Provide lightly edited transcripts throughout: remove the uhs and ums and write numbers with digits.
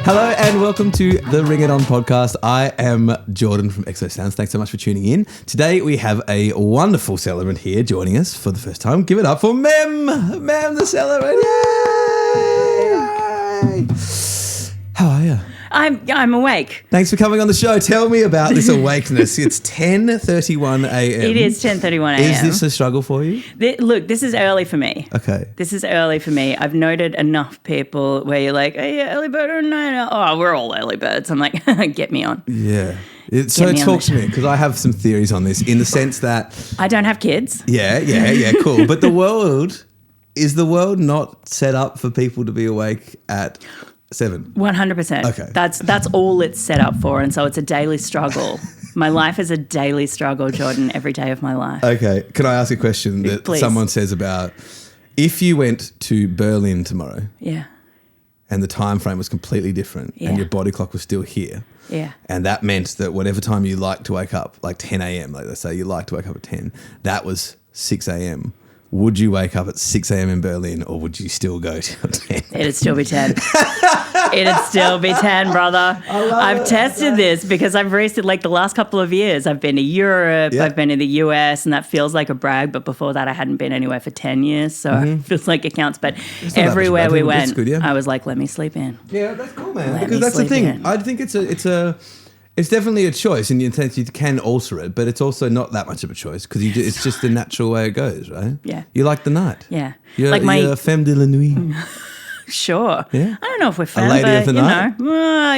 Hello and welcome to the Ring It On podcast. I am Jordan from XO Sounds. Thanks so much for tuning in. Today we have a wonderful celebrant here joining us for the first time. Give it up for Mem the celebrant. Yay! How are you? I'm awake. Thanks for coming on the show. Tell me about this awakeness. It's 10:31 a.m. It is 10:31 a.m. Is this a struggle for you? Look, this is early for me. Okay. This is early for me. I've noted enough people where you're like, "Hey, early bird or night owl?" Oh, we're all early birds. I'm like, get me on. Yeah. So talk to me, because I have some theories on this in the sense that... I don't have kids. Yeah, cool. But is the world not set up for people to be awake at 7? 100%. Okay. That's all it's set up for, and so it's a daily struggle. My life is a daily struggle, Jordan, every day of my life. Okay. Can I ask a question that Please. someone says about if you went to Berlin tomorrow Yeah. and the time frame was completely different and your body clock was still here, Yeah. and that meant that whatever time you like to wake up, like 10 a.m., like let's say you like to wake up at 10, that was 6 a.m., would you wake up at 6 a.m. in Berlin or would you still go till 10? It'd still be 10. It'd still be 10, brother. I've tested this because I've raced like the last couple of years. I've been to Europe, I've been to the US, and that feels like a brag. But before that, I hadn't been anywhere for 10 years. So it feels like it counts. But everywhere we went, I was like, let me sleep in. Yeah, that's cool, man. Because that's the thing. I think it's definitely a choice, and you can alter it, but it's also not that much of a choice because it's just the natural way it goes, right? Yeah. You like the night. Yeah. You're a femme de la nuit. Sure. Yeah. I don't know if we're femme, a lady of the night?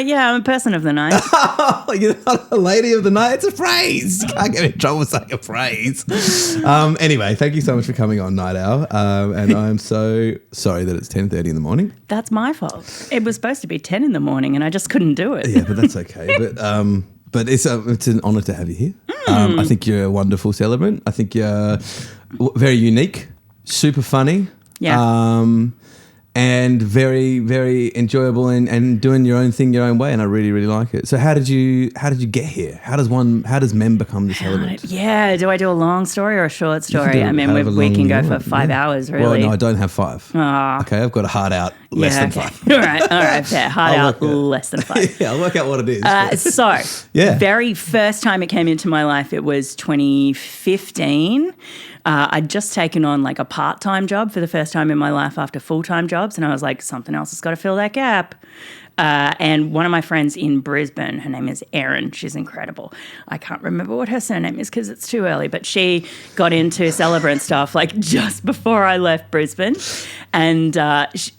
Yeah, I'm a person of the night. Oh, you're not a lady of the night. It's a phrase. You can't get in trouble saying a phrase. Anyway, thank you so much for coming on, Night Owl. And I'm so sorry that it's 10:30 in the morning. That's my fault. It was supposed to be 10 in the morning and I just couldn't do it. Yeah, but that's okay. But it's an honour to have you here. I think you're a wonderful celebrant. I think you're very unique, super funny. Yeah. And very, very enjoyable and doing your own thing your own way, and I really, really like it. So how did you get here? How does Mem become the celebrant? Yeah, do I do a long story or a short story? I mean, we can go for 5 hours, really. Well, no, I don't have 5. Oh. Okay, I've got a heart out less than 5. All right, fair. Heart out less than 5. Yeah, I'll work out what it is. Very first time it came into my life, it was 2015. I'd just taken on like a part-time job for the first time in my life after full-time jobs, and I was like, something else has got to fill that gap. And one of my friends in Brisbane, her name is Erin. She's incredible. I can't remember what her surname is because it's too early, but she got into celebrant stuff like just before I left Brisbane, and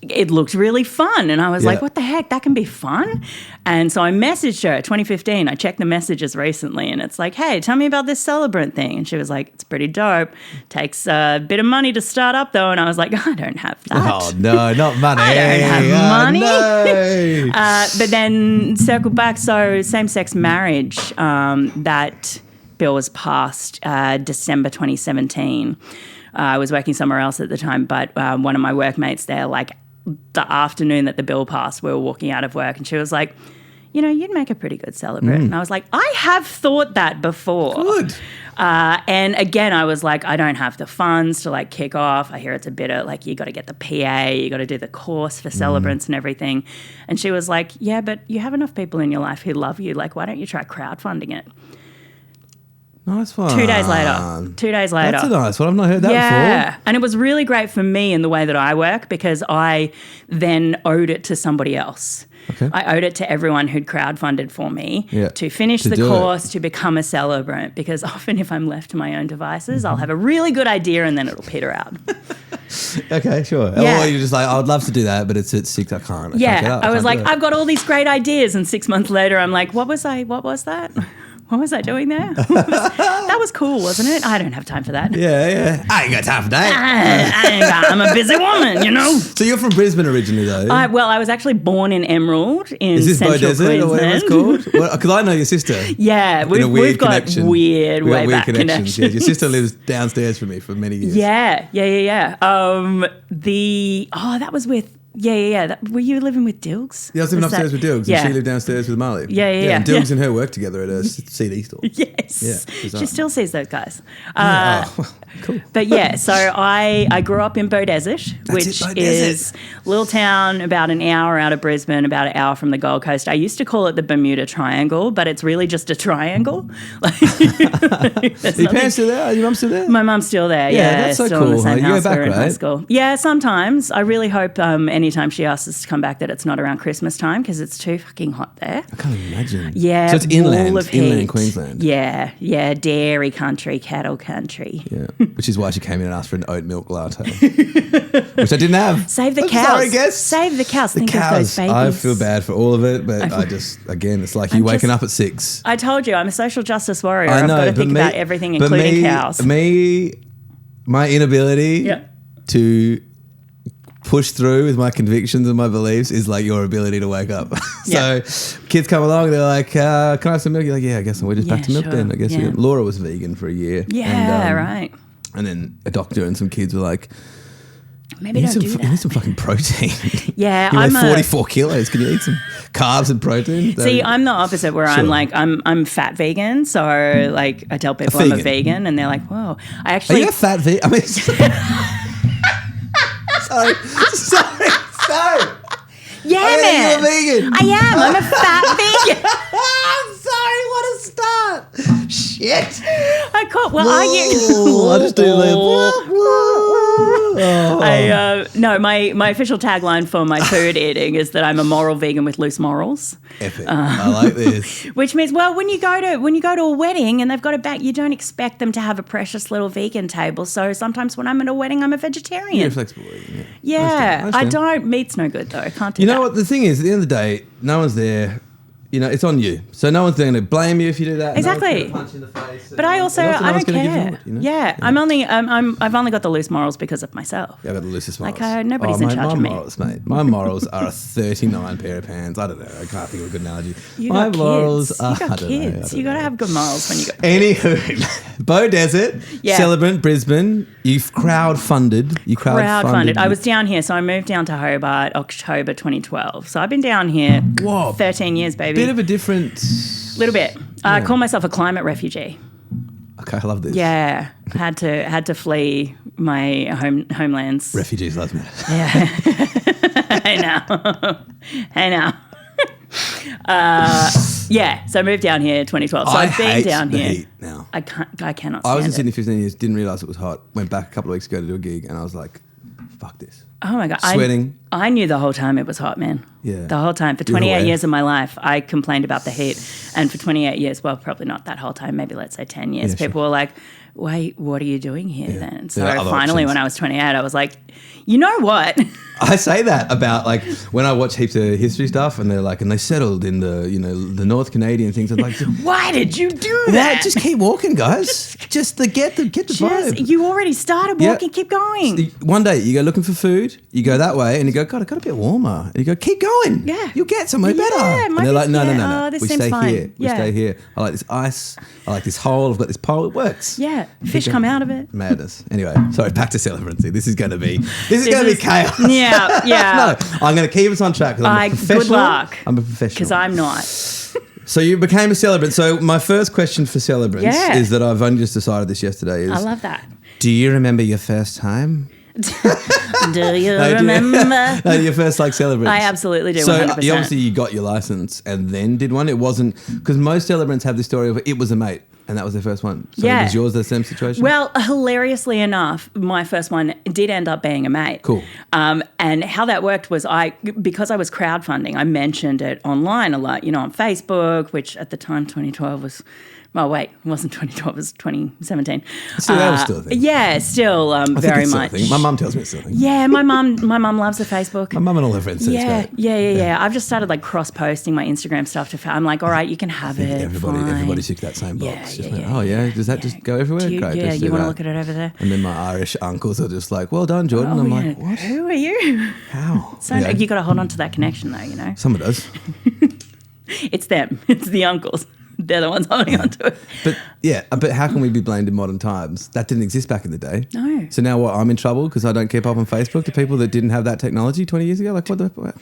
it looked really fun. And I was like, what the heck? That can be fun? And so I messaged her 2015. I checked the messages recently, and it's like, hey, tell me about this celebrant thing. And she was like, it's pretty dope. Takes a bit of money to start up, though. And I was like, I don't have that. Oh, no, not money. I don't have money. No. But then circled back, so same-sex marriage, that bill was passed December 2017. I was working somewhere else at the time, but one of my workmates there, like the afternoon that the bill passed, we were walking out of work and she was like, you know, you'd make a pretty good celebrant. And I was like, I have thought that before. Good. And again, I was like, I don't have the funds to like kick off. I hear it's a bit of like, you got to get the PA, you got to do the course for celebrants and everything. And she was like, yeah, but you have enough people in your life who love you. Like, why don't you try crowdfunding it? Nice one. 2 days later. 2 days later. That's a nice one. I've not heard that before. Yeah. And it was really great for me in the way that I work because I then owed it to somebody else. Okay. I owed it to everyone who'd crowdfunded for me to finish the course, to become a celebrant, because often if I'm left to my own devices, I'll have a really good idea and then it'll peter out. Okay, sure. Yeah. Or you're just like, I would love to do that, but it's at 6, I can't. I was like, I've got all these great ideas, and 6 months later I'm like, what was that? What was I doing there? That was cool, wasn't it? I don't have time for that. Yeah. I ain't got time for that. I'm a busy woman, you know. So you're from Brisbane originally, though? I was actually born in Emerald in Central Queensland. Or whatever it's called? Because I know your sister. Yeah, we've got weird way back connections. Yeah, your sister lives downstairs from me for many years. Yeah. That was with Yeah. Were you living with Dilgs? Yeah, I was living upstairs with Dilgs, and she lived downstairs with Marley. Yeah. And Dilgs and her work together at a CD store. Yes. Yeah, she still sees those guys. Cool. But yeah, so I grew up in Beaudesert, which is a little town about an hour out of Brisbane, about an hour from the Gold Coast. I used to call it the Bermuda Triangle, but it's really just a triangle. Your parents still there? Are your mum still there? My mum's still there. Yeah, that's so still cool. In the same You go house back, we're in high right? school. Yeah, sometimes. I really hope anytime she asks us to come back that it's not around Christmas time because it's too fucking hot there. I can't imagine. Yeah, so it's inland Queensland. Yeah, dairy country, cattle country. Yeah, which is why she came in and asked for an oat milk latte, which I didn't have. Save the cows. Sorry, guess. Save the cows. Think of those babies. I feel bad for all of it, but I just, again, it's like you waking up at 6. I told you, I'm a social justice warrior. I know, I've got to think about everything, including cows. My inability to push through with my convictions and my beliefs is like your ability to wake up. So kids come along, they're like, can I have some milk? You're like, yeah, I guess we're just back to milk then. I guess Laura was vegan for a year. Yeah, right. And then a doctor and some kids were like, maybe don't do that. You need some fucking protein. Yeah, you weigh 44 kilos. Can you eat some carbs and protein? See, I'm the opposite where I'm like, I'm fat vegan. So like I tell people I'm a vegan and they're like, whoa. Are you a fat vegan? I mean, sorry. Yeah, man. You're a vegan. I am. I'm a fat vegan. I'm sorry. What a start. Shit. I caught. Well, are you? I just do No, my official tagline for my food eating is that I'm a moral vegan with loose morals. Epic. I like this. Which means, well, when you go to a wedding and they've got a back, you don't expect them to have a precious little vegan table. So sometimes when I'm at a wedding, I'm a vegetarian. You're flexible. Yeah, I don't. Meat's no good though. I can't do You that. know what? The thing is, at the end of the day, no one's there. You know, it's on you. So no one's going to blame you if you do that. Exactly. No one's punch in the face. But I don't care. Give you, Yeah, I've only got the loose morals because of myself. Yeah, I've got the loosest morals. Like nobody's in charge of me. My morals, mate. My morals are a 39 pair of pants. I don't know. I can't think of a good analogy. You got morals kids. are. You got kids. You got to have good morals when you got kids. Anywho, Beaudesert, Celebrant, Brisbane. You've crowdfunded. Crowdfunded. I was down here, so I moved down to Hobart October 2012. So I've been down here 13 years, baby. Bit of a different. Little bit. I call myself a climate refugee. Okay, I love this. Yeah, had to flee my homelands. Refugees love me. Yeah, I know. So I moved down here 2012. So I've been down here. Heat now. I cannot. I was in stand Sydney 15 years. Didn't realise it was hot. Went back a couple of weeks ago to do a gig, and I was like, "Fuck this." Oh my God. Sweating. I knew the whole time it was hot, man. Yeah. The whole time. For 28 years of my life, I complained about the heat. And for 28 years, well, probably not that whole time, maybe let's say 10 years, people were like, wait, what are you doing here then? So finally, when I was 28, I was like, you know what? I say that about like when I watch heaps of history stuff and they're like, and they settled in the, the North Canadian things. I'm like, why did you do that? Just keep walking, guys. Just get the vibe. You already started walking. Keep going. One day you go looking for food, you go that way and you go, God, it got a bit warmer. And you go, keep going. Yeah. You'll get somewhere better. And they're like, no. We stay here. We stay here. I like this ice. I like this hole. I've got this pole. It works. Yeah. Fish come out of it. Madness. Anyway, sorry, back to Celebrancy. This is going to be chaos. Yeah. No, I'm going to keep us on track because I'm a professional. Good luck. I'm a professional. Because I'm not. So you became a celebrant. So my first question for celebrants is that I've only just decided this yesterday. I love that. Do you remember your first time? Do you remember? No, your first celebrant. I absolutely do. So 100%. Obviously you got your license and then did one. It wasn't because most celebrants have this story of it was a mate. And that was their first one. So was yours the same situation? Well, hilariously enough, my first one did end up being a mate. Cool. And how that worked was because I was crowdfunding, I mentioned it online a lot, on Facebook, which at the time 2012 was... Well, wait, it wasn't 2012, it was 2017. So that was still a thing. Yeah, still very much. Still a thing. My mum tells me it's still a thing. Yeah, my mum loves the Facebook. My mum and all her friends say it's great. Yeah. I've just started cross-posting my Instagram stuff I'm like, all right, you can have it. Everybody ticks that same box. Yeah. Does that just go everywhere? Great. Yeah, you want to look at it over there? And then my Irish uncles are just like, well done, Jordan. I'm like, what? Who are you? How? You got to hold on to that connection though, Someone does. It's them. It's the uncles. they're the ones holding on to it. But how can we be blamed in modern times? That didn't exist back in the day. No. So now what? I'm in trouble because I don't keep up on Facebook to people that didn't have that technology 20 years ago? Like what the...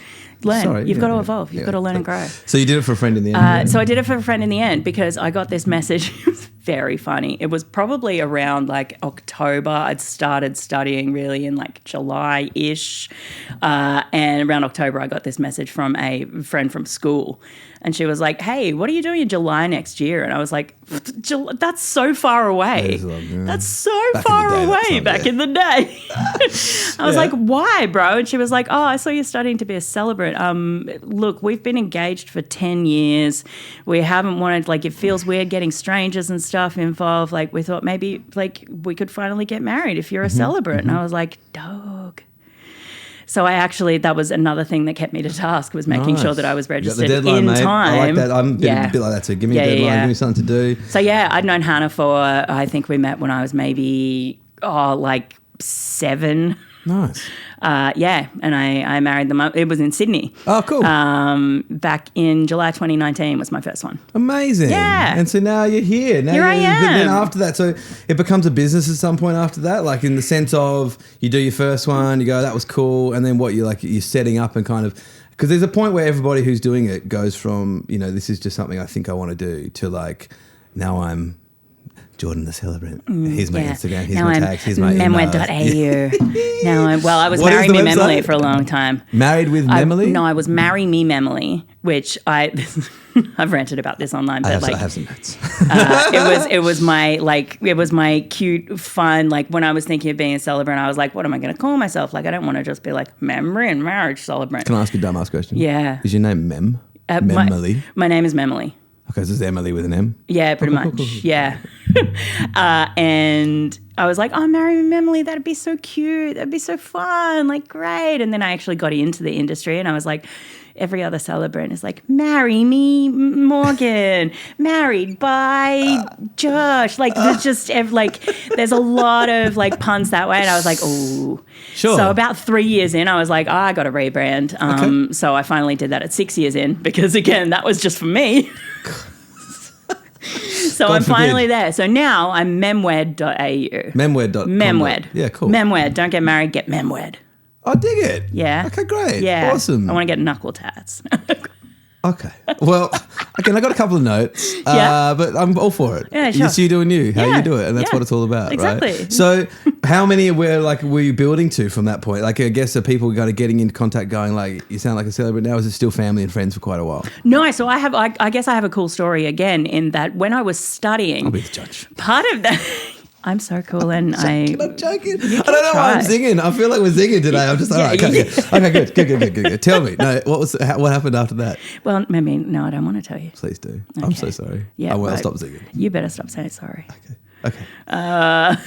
Learn. Sorry, You've got to evolve. You've got to learn and grow. So you did it for a friend in the end? So I did it for a friend in the end because I got this message. It was very funny. It was probably around like October. I'd started studying really in like July-ish. And around October, I got this message from a friend from school. And she was like, hey, what are you doing in July next year? And I was like, that's so far away. That's so far away back in the day. I was like, why, bro? And she was like, oh, I saw you studying to be a celebrant. Look, we've been engaged for 10 years. We haven't wanted, like, it feels weird getting strangers and stuff involved. Like, we thought maybe, like, we could finally get married if you're a celebrant. And I was like, dog. So that was another thing that kept me to task, was making sure that I was registered deadline, in mate. time. I like that. I'm a bit like that too. Give me a deadline, give me something to do. So I'd known Hannah for, I think we met when I was maybe, like 7. Nice. And I married them. It was in Sydney. Oh, cool. Back in July 2019 was my first one. Amazing. Yeah. And so now you're here. Here I am. But then after that, so it becomes a business at some point after that, like in the sense of you do your first one, you go, that was cool. And then you're setting up and kind of, because there's a point where everybody who's doing it goes from, this is just something I think I want to do to like, now I'm Jordan the Celebrant. Here's my Instagram. Here's my tags. Here's my memwed.au. I was Marry Me Memily for a long time. Married with Memily? No, I was Marry Me Memily, which I've ranted about this online. But I have some notes. it was my cute, fun, like when I was thinking of being a celebrant, I was like, what am I going to call myself? Like, I don't want to just be like memory and marriage celebrant. Can I ask you a dumbass question? Yeah. Is your name Mem? Memily? My name is Memily. Okay, so it's Emily with an M? Yeah, pretty much. Yeah. And I was like, oh, Marry Me Memily, that'd be so cute. That'd be so fun. Like, great. And then I actually got into the industry and I was like, every other celebrant is like, marry me, Morgan, married by Josh. Like, there's just there's a lot of like puns that way. And I was like, oh. Sure. So about 3 years in, I was like, I got to rebrand. Okay. So I finally did that at 6 years in because, again, that was just for me. So God I'm finally there. So now I'm memwed.au. Mem Wed. Yeah, cool. Mem Wed. Don't get married, get Mem Wed. I dig it. Yeah. Okay, great. Yeah. Awesome. I want to get knuckle tats. Okay. Well, again, I got a couple of notes, but I'm all for it. Yeah, sure. It's you doing you, how you do it, and that's what it's all about, exactly. Right? So how many were you building to from that point? Like, I guess are people kind of getting into contact going like, you sound like a celebrant now, or is it still family and friends for quite a while? No, so I guess I have a cool story again in that when I was studying. I'll be the judge. Part of that... I'm so cool and I'm joking. I don't know why I'm singing. I feel like we're singing today. I'm just all right. Okay, good. Tell me. No, what happened after that? Well, I mean, no, I don't want to tell you. Please do. Okay. I'm so sorry. Yeah, I'll stop singing. You better stop saying sorry. Okay.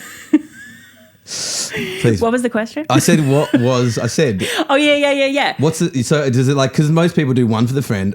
Please. What was the question? I said. Oh yeah. What's it? So does it because most people do one for the friend,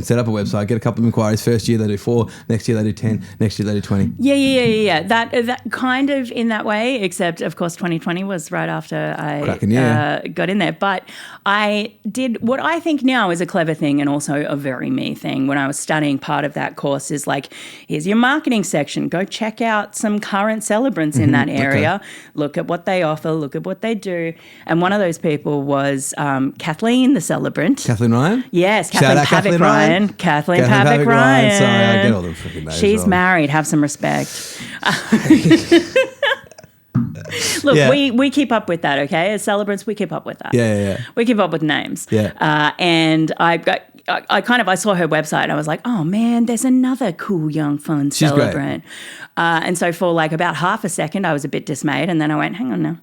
set up a website, get a couple of inquiries. First year they do 4, next year they do 10, next year they do 20. Yeah. That kind of in that way, except of course 2020 was right after I got in there. But I did what I think now is a clever thing and also a very me thing. When I was studying, part of that course is like, here's your marketing section. Go check out some current celebrants in that area. Okay. Look at what they offer, look at what they do. And one of those people was Kathleen, the celebrant. Kathleen Ryan? Yes, Kathleen Pavick Ryan. Kathleen Pavick Ryan. Sorry, I get all the freaking names. She's married. Have some respect. Look, we keep up with that, okay? As celebrants, we keep up with that. Yeah. We keep up with names. Yeah. And I saw her website and I was like, oh man, there's another cool, young, fun celebrant. And so for like about half a second, I was a bit dismayed. And then I went, hang on now.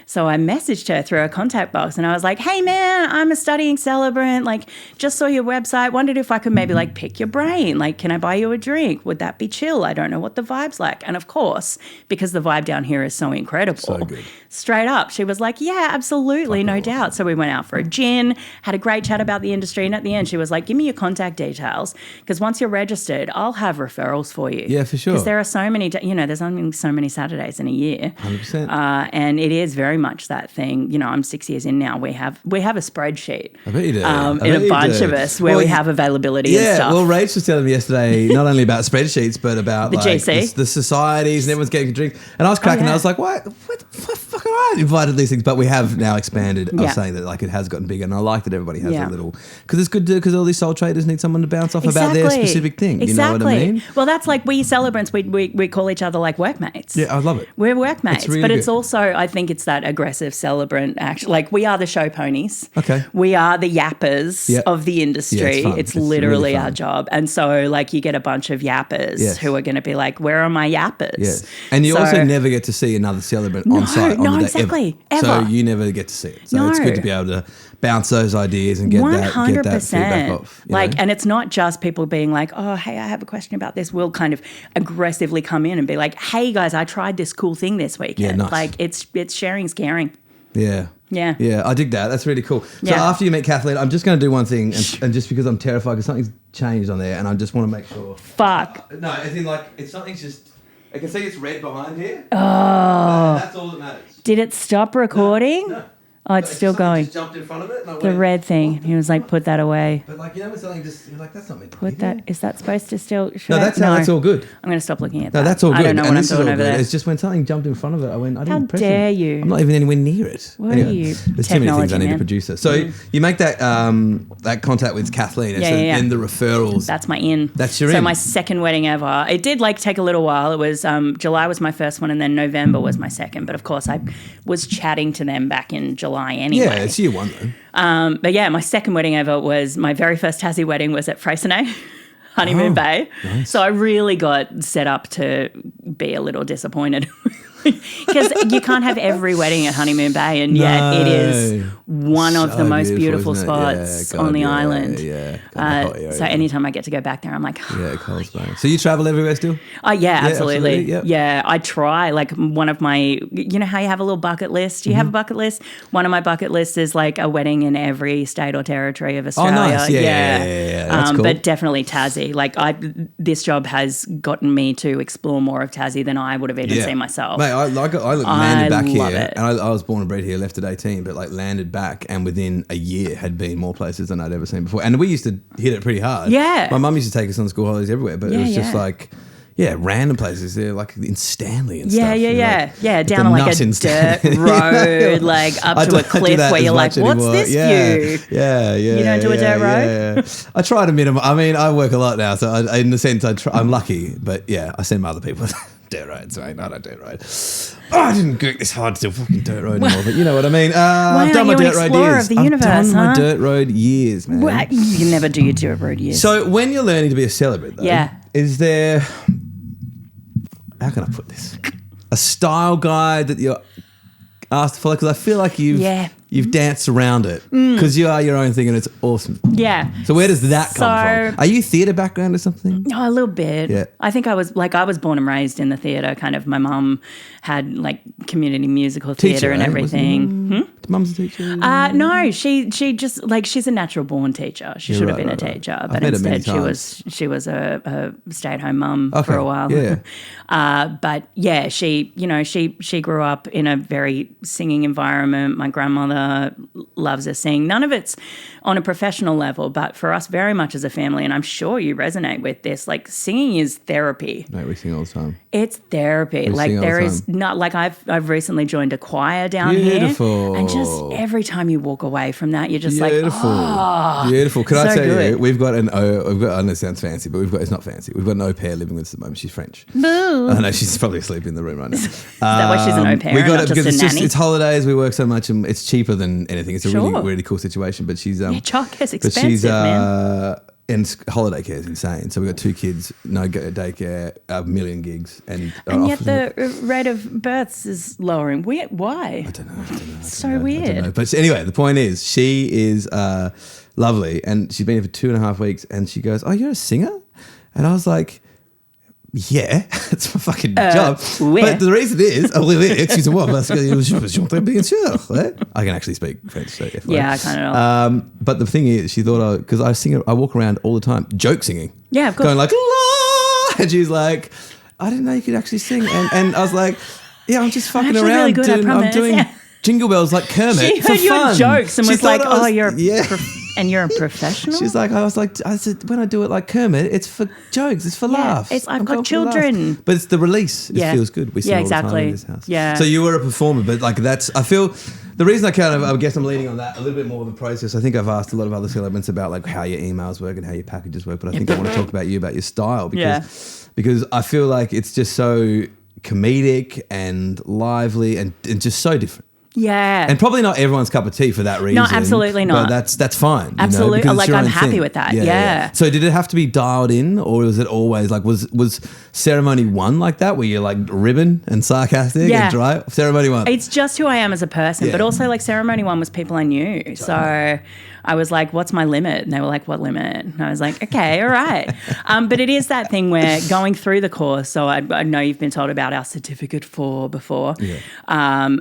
So I messaged her through her contact box and I was like, hey man, I'm a studying celebrant. Like, just saw your website. Wondered if I could maybe like pick your brain. Like, can I buy you a drink? Would that be chill? I don't know what the vibe's like. And of course, because the vibe down here is so incredible. Straight up. She was like, yeah, absolutely, no doubt. So we went out for a gin, had a great chat about the industry. And at the end, she was like, give me your contact details because once you're registered, I'll have referrals for you. Yeah, for sure. Because there are so many, there's only so many Saturdays in a year. 100%. And it is very much that thing. I'm 6 years in now. We have a spreadsheet. I bet you do. In a bunch of us where we have availability and stuff. Well, Rach was telling me yesterday not only about spreadsheets, but about the GC. The societies and everyone's getting a drink. And I was cracking. I was like, what fucking I invited these things, but we have now expanded. I was saying that like it has gotten bigger, and I like that everybody has a little, because it's good because all these soul traders need someone to bounce off about their specific thing. Exactly. You know what I mean? Well, that's like we celebrants. We call each other like workmates. Yeah, I love it. We're workmates, really but good. it's also, I think it's that aggressive celebrant action. Like we are the show ponies. Okay. We are the yappers of the industry. Yeah, it's literally really our job. And so like you get a bunch of yappers who are going to be like, where are my yappers? Yes. And you also never get to see another celebrant on site on the day. Exactly. Ever. So you never get to see it. So it's good to be able to bounce those ideas and get 100%. that feedback off. And it's not just people being like, oh, hey, I have a question about this. We'll kind of aggressively come in and be like, hey, guys, I tried this cool thing this weekend. Yeah, nice. Like it's sharing's caring. Yeah. Yeah. Yeah, I dig that. That's really cool. So after you meet Kathleen, I'm just going to do one thing, and just because I'm terrified because something's changed on there, and I just want to make sure. Fuck. No, as in like, if something's just, I can see it's red behind here. Oh. That's all that matters. Did it stop recording? No. Oh, it's still going. Just jumped in front of it. And the red thing. He was like, put that away. But like, when something just, you're like, that's not meant to put that. Is that supposed to still? No, that's all good. I'm going to stop looking at that. No, that's all good. I don't know what I'm doing over there. It's just when something jumped in front of it, I went, I didn't press it. How dare you? I'm not even anywhere near it. What are you? There's too many things I need to produce it. So you make that contact with Kathleen, and then the referrals. That's my in. That's your in. So in. my second wedding ever. It did like take a little while. It was July was my first one, and then November was my second. But of course, I was chatting to them back in July anyway. Yeah, it's year one though. But yeah, my second wedding ever was my very first Tassie wedding was at Freycinet, Honeymoon Bay. Nice. So I really got set up to be a little disappointed. Because you can't have every wedding at Honeymoon Bay, and yet it is one of the most beautiful spots on the island. Yeah. So anytime I get to go back there, I'm like, yeah, Coles Bay. So you travel everywhere still? Yeah, absolutely. Yep. Yeah, I try. Like one of my, you know how you have a little bucket list? Do you have a bucket list? One of my bucket lists is like a wedding in every state or territory of Australia. Oh, nice. Yeah. That's cool. But definitely Tassie. Like this job has gotten me to explore more of Tassie than I would have even seen myself. Mate, I landed back here, it. and I was born and bred here, left at 18, but like landed back, and within a year had been more places than I'd ever seen before. And we used to hit it pretty hard. Yeah. My mum used to take us on school holidays everywhere, but it was just like, random places. They're like in Stanley and stuff. Yeah, down on like a dirt road, like up to a cliff where you're like, what's this view? Yeah. You don't do a dirt road? Yeah. I try to minimum. I mean, I work a lot now, so in the sense I'm lucky, but I send my other people dirt roads, right? Not a dirt road. Oh, I didn't work this hard to do fucking dirt road anymore, but you know what I mean. I've done my dirt road years. I've done my dirt road years, man. Well, you can never do your dirt road years. So when you're learning to be a celebrant, though, is there, how can I put this? A style guide that you're asked to follow? Because I feel like you've danced around it because you are your own thing and it's awesome. Yeah. So where does that come from? Are you theatre background or something? Oh, a little bit. Yeah. I think I was born and raised in the theatre. Kind of, my mum had like community musical theatre and everything. Mum's a teacher? No, she just like she's a natural born teacher. She should have been a teacher, but instead she was a stay-at-home mum for a while. Yeah. But yeah, she grew up in a very singing environment. My grandmother loves to sing. None of it's on a professional level, but for us very much as a family, and I'm sure you resonate with this, like singing is therapy. Mate, we sing all the time. It's therapy. Like there is not like I've recently joined a choir down here. And just every time you walk away from that, you're just like, oh, beautiful. Can I tell good. you, we've got I know it sounds fancy, but it's not fancy. We've got an au pair living with us at the moment. She's French. Boo. I know she's probably asleep in the room right now. Is that why she's an au pair? We got not it because just it's holidays. We work so much and it's cheaper than anything. It's a really cool situation. But she's childcare's expensive, man. And holiday care is insane. So we've got 2 kids, no daycare, a million gigs. And yet the rate of births is lowering. Why? I don't know. So weird. But anyway, the point is she is lovely and she's been here for 2.5 weeks and she goes, oh, you're a singer? And I was like, Yeah, it's my fucking job. Oui. But the reason is, excusez-moi, parce que je chantais bien sûr. I can actually speak French. So yeah, I kind of. But the thing is, she thought because I walk around all the time, joke singing. Yeah, of course. Going like, la! And she's like, I didn't know you could actually sing. And I was like, yeah, I'm just fucking around. Really good, I'm doing jingle bells like Kermit. She for heard your fun. jokes and she was like, "Oh, you're and you're a professional." She's like, I said, when I do it like Kermit, it's for jokes, it's for laughs. I've got children. But it's the release. It feels good. We sing all the time in this house. Yeah. So you were a performer, but like I feel. The reason I guess I'm leaning on that a little bit more of the process. I think I've asked a lot of other celebrants about like how your emails work and how your packages work, but I think I want to talk about your style because I feel like it's just so comedic and lively and just so different. Yeah. And probably not everyone's cup of tea for that reason. No, absolutely not. But that's fine. Absolutely. You know, like I'm happy with that. Yeah. So did it have to be dialed in, or was it always like was ceremony one like that where you're like ribbon and sarcastic and dry? Ceremony one. It's just who I am as a person, but also like ceremony one was people I knew. So I was like, what's my limit? And they were like, what limit? And I was like, okay, all right. But it is that thing where going through the course, so I know you've been told about our certificate 4 before. Yeah.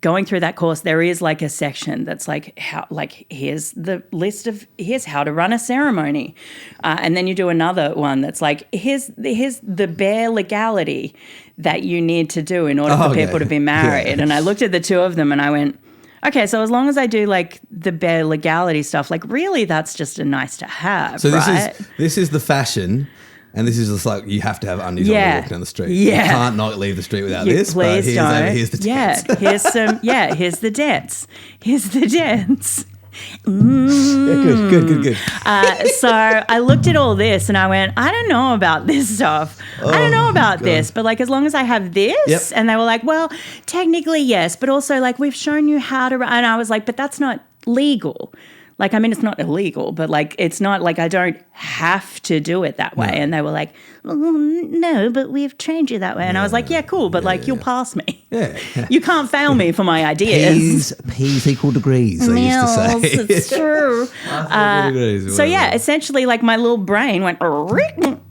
Going through that course, there is like a section that's like here's the list of here's how to run a ceremony, and then you do another one that's like here's the bare legality that you need to do in order for people to be married. Yeah. And I looked at the two of them and I went, okay, so as long as I do like the bare legality stuff, like really that's just a nice to have. So this is the fashion. And this is just like, you have to have undies on when you walk down the street. Yeah. You can't not leave the street without this. Please don't. Here's the dance. Here's the dance. Here's the dance. Good. So I looked at all this and I went, I don't know about this stuff. I don't know about this. But like, as long as I have this. And they were like, well, technically yes. But also like, we've shown you how to. And I was like, but that's not legal. Like, I mean, it's not illegal, but like, it's not like I don't have to do it that way. No. And they were like, well, no, but we've trained you that way. And I was like, yeah, cool, but you'll pass me. Yeah. You can't fail me for my ideas. P's equal degrees, they used to say. It's true. So essentially like my little brain went,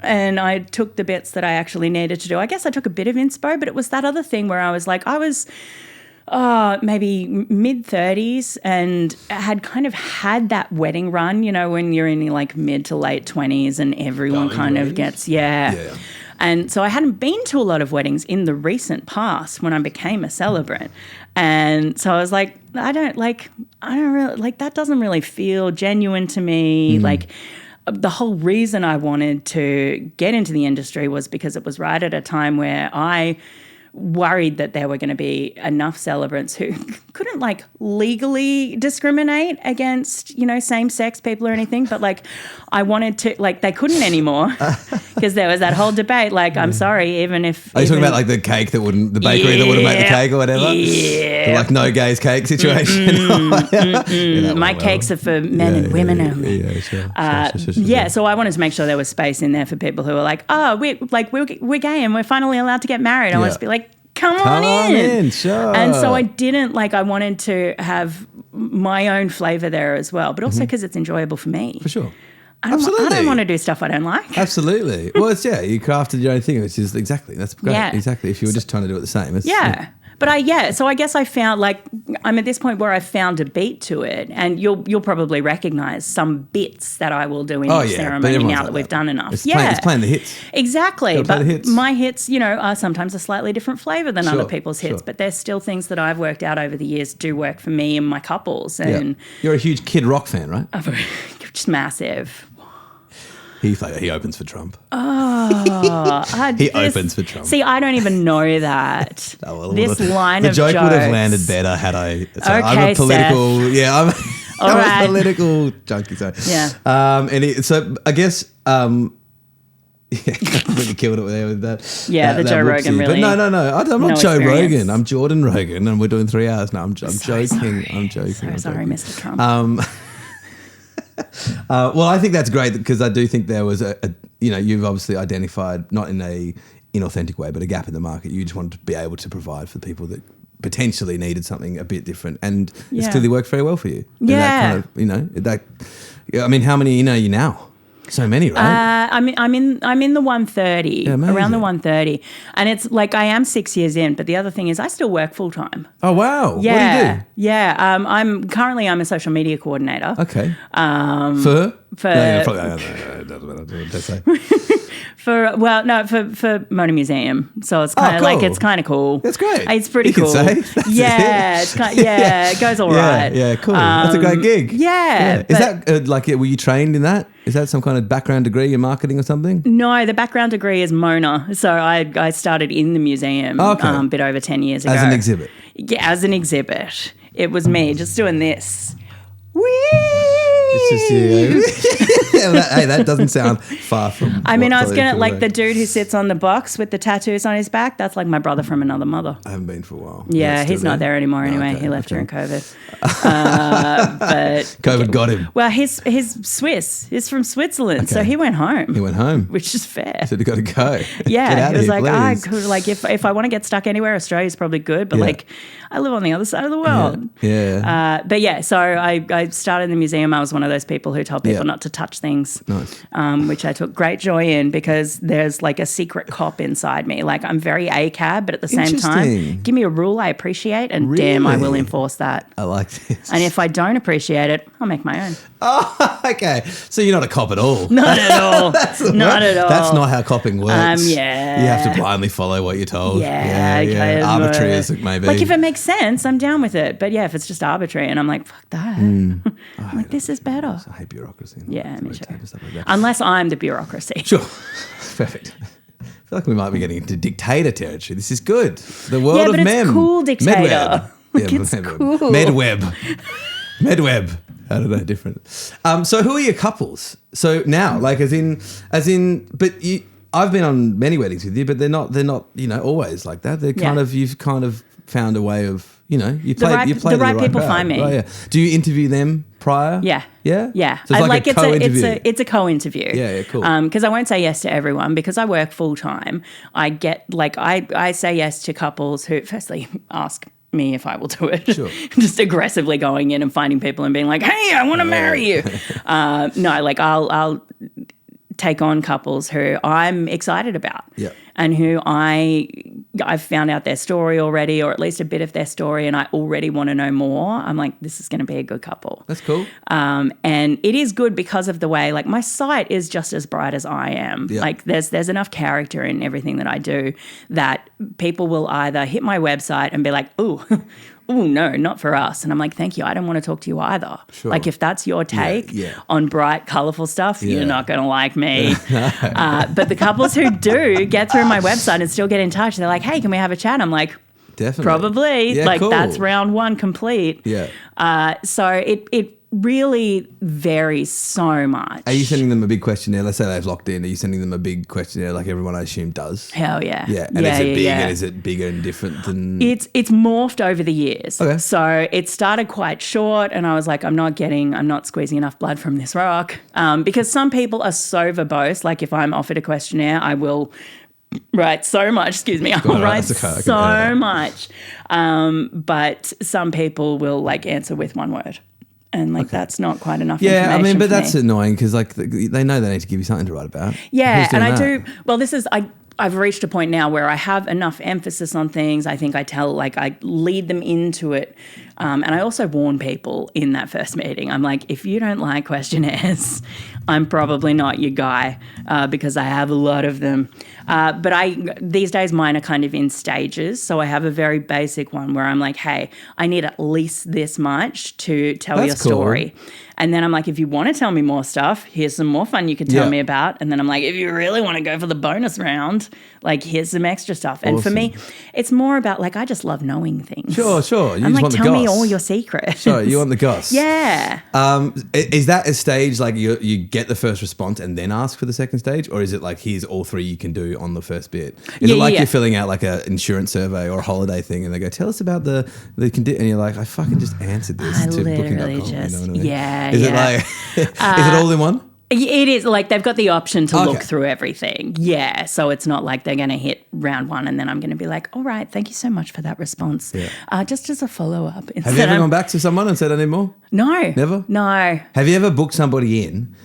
and I took the bits that I actually needed to do. I guess I took a bit of inspo, but it was that other thing where I was like, maybe mid-30s and had kind of had that wedding run, you know, when you're in like mid to late 20s and everyone kind of gets, And so I hadn't been to a lot of weddings in the recent past when I became a celebrant. And so I was like, I don't really, like that doesn't really feel genuine to me. Like the whole reason I wanted to get into the industry was because it was right at a time where I worried that there were going to be enough celebrants who couldn't like legally discriminate against, you know, same-sex people or anything, but like I wanted to, like they couldn't anymore because there was that whole debate, like I'm sorry, even if... Are you talking about like the cake the bakery that wouldn't make the cake or whatever? Yeah. The like no gays cake situation? My cakes are for men and women only. Yeah, sure. So I wanted to make sure there was space in there for people who were like, oh, we're gay and we're finally allowed to get married. I wanted to be like, Come on in, sure. And so I didn't I wanted to have my own flavour there as well, but also because it's enjoyable for me. For sure. I don't want to do stuff I don't like. Absolutely. Well, it's, you crafted your own thing, which is that's great. Yeah. Exactly. If you were just trying to do it the same. But so I guess I found I'm at this point where I've found a beat to it, and you'll probably recognise some bits that I will do in each ceremony now that we've done enough. It's playing the hits. Exactly. But my hits, are sometimes a slightly different flavour than other people's hits, but there's still things that I've worked out over the years do work for me and my couples. And you're a huge Kid Rock fan, right? Just massive. He opens for Trump. He opens for Trump. See, I don't even know that. This line of jokes. The joke would have landed better had I... I'm a political... Seth. Yeah, I'm a political junkie. So. Yeah. So I guess... completely killed it there with that. Yeah, the Joe Rogan really. But no. I'm not Joe Rogan. I'm Jordan Rogan, and we're doing 3 hours now. I'm joking. Sorry. I'm joking. So sorry, Mr. Trump. Well, I think that's great because I do think there was you've obviously identified, not in a inauthentic way, but a gap in the market. You just wanted to be able to provide for people that potentially needed something a bit different, and it's clearly worked very well for you. Yeah. And that kind of, I mean, how many are you now? So many, right? I'm in the 130, around the 130, and it's like I am 6 years in. But the other thing is, I still work full time. Oh wow! Yeah, what do you do? Yeah, I'm a social media coordinator. Okay. For Motor Museum. So it's kind of like it's kind of cool. That's great. It's pretty you cool. Can say. It's kind it goes all right. Yeah, cool. That's a great gig. Yeah. Is that were you trained in that? Is that some kind of background degree in marketing or something? No, the background degree is Mona. So I started in the museum a bit over 10 years ago. As an exhibit? Yeah, as an exhibit. It was me just doing this. Whee! It's just hey, that doesn't sound far from. I mean, I was gonna like the dude who sits on the box with the tattoos on his back. That's like my brother from another mother. I haven't been for a while. Yeah, he's not there anymore anyway. He left during COVID. But COVID got him. Well, he's Swiss. He's from Switzerland, so he went home. He went home, which is fair. He said he got to go. Yeah, he was like, I could if I want to get stuck anywhere, Australia's probably good, but like I live on the other side of the world. Yeah. But yeah, so I started in the museum. I was one of those people who told people not to touch things. Nice. Which I took great joy in because there's like a secret cop inside me. Like I'm very ACAB, but at the same time, give me a rule I appreciate and damn, I will enforce that. I like this. And if I don't appreciate it, I'll make my own. Oh, okay. So you're not a cop at all. Not at all. Not at all. That's not how copping works. Yeah. You have to blindly follow what you're told. Okay. Arbitrary as it may be. Like if it makes sense, I'm down with it. But yeah, if it's just arbitrary and I'm like, fuck that. I'm like, this is better. I hate bureaucracy. Yeah, me too. Like unless I'm the bureaucracy. Sure. Perfect. I feel like we might be getting into dictator territory. This is good. The world of Mem. It's cool, dictator. It's cool. Med Web. I don't know, different. So who are your couples? So now, like as in, but I've been on many weddings with you, but they're not, always like that. They're you've kind of found a way of, you play the right people crowd. find me. Right, yeah. Do you interview them prior? Yeah. Yeah? Yeah. So it's like a co-interview. It's a co-interview. Yeah, cool. Because I won't say yes to everyone because I work full time. I get I say yes to couples who firstly ask me if I will do it. Sure. Just aggressively going in and finding people and being like, hey, I want to marry you. No, like I'll take on couples who I'm excited about and who I've found out their story already or at least a bit of their story and I already want to know more. I'm like, this is going to be a good couple. That's cool. And it is good because of the way, like my site is just as bright as I am. Yeah. Like there's enough character in everything that I do that people will either hit my website and be like, ooh, no, not for us. And I'm like, thank you. I don't want to talk to you either. Sure. Like if that's your take on bright, colourful stuff, you're not going to like me. No. But the couples who do get through my website and still get in touch, they're like, hey, can we have a chat? I'm like, definitely. Probably. Yeah, like cool. that's round one complete. Yeah. So it really varies so much. Are you sending them a big questionnaire? Let's say they've locked in. Are you sending them a big questionnaire like everyone I assume does? Hell yeah. Yeah. And is it big and is it bigger and different than... It's morphed over the years. Okay. So it started quite short and I was like, I'm not squeezing enough blood from this rock. Because some people are so verbose. Like if I'm offered a questionnaire, I will write so much. I'll write so much. But some people will like answer with one word. And like that's not quite enough information. Yeah, I mean, but that's me. Annoying because like they know they need to give you something to write about. Yeah, and I do. Well, I've reached a point now where I have enough emphasis on things. I think I lead them into it. And I also warn people in that first meeting. I'm like, if you don't like questionnaires, I'm probably not your guy because I have a lot of them. But these days mine are kind of in stages. So I have a very basic one where I'm like, hey, I need at least this much to tell your story. Cool. And then I'm like, if you want to tell me more stuff, here's some more fun you could tell me about. And then I'm like, if you really want to go for the bonus round, like here's some extra stuff. And for me, it's more about like, I just love knowing things. Sure. You I'm just like, want tell the goss. me all your secrets. Sure, you want the goss. Yeah. Is that a stage like you get the first response and then ask for the second stage? Or is it like, here's all three you can do on the first bit? Is it like you're filling out like an insurance survey or a holiday thing and they go, tell us about the condition, and you're like, I fucking just answered this to booking.com. You know what I mean? Is it like... Is it all in one? It is like they've got the option to look through everything. Yeah. So it's not like they're going to hit round one and then I'm going to be like, all right, thank you so much for that response. Yeah. Just as a follow-up. Have you ever gone back to someone and said, I need more? No. Never? No. Have you ever booked somebody in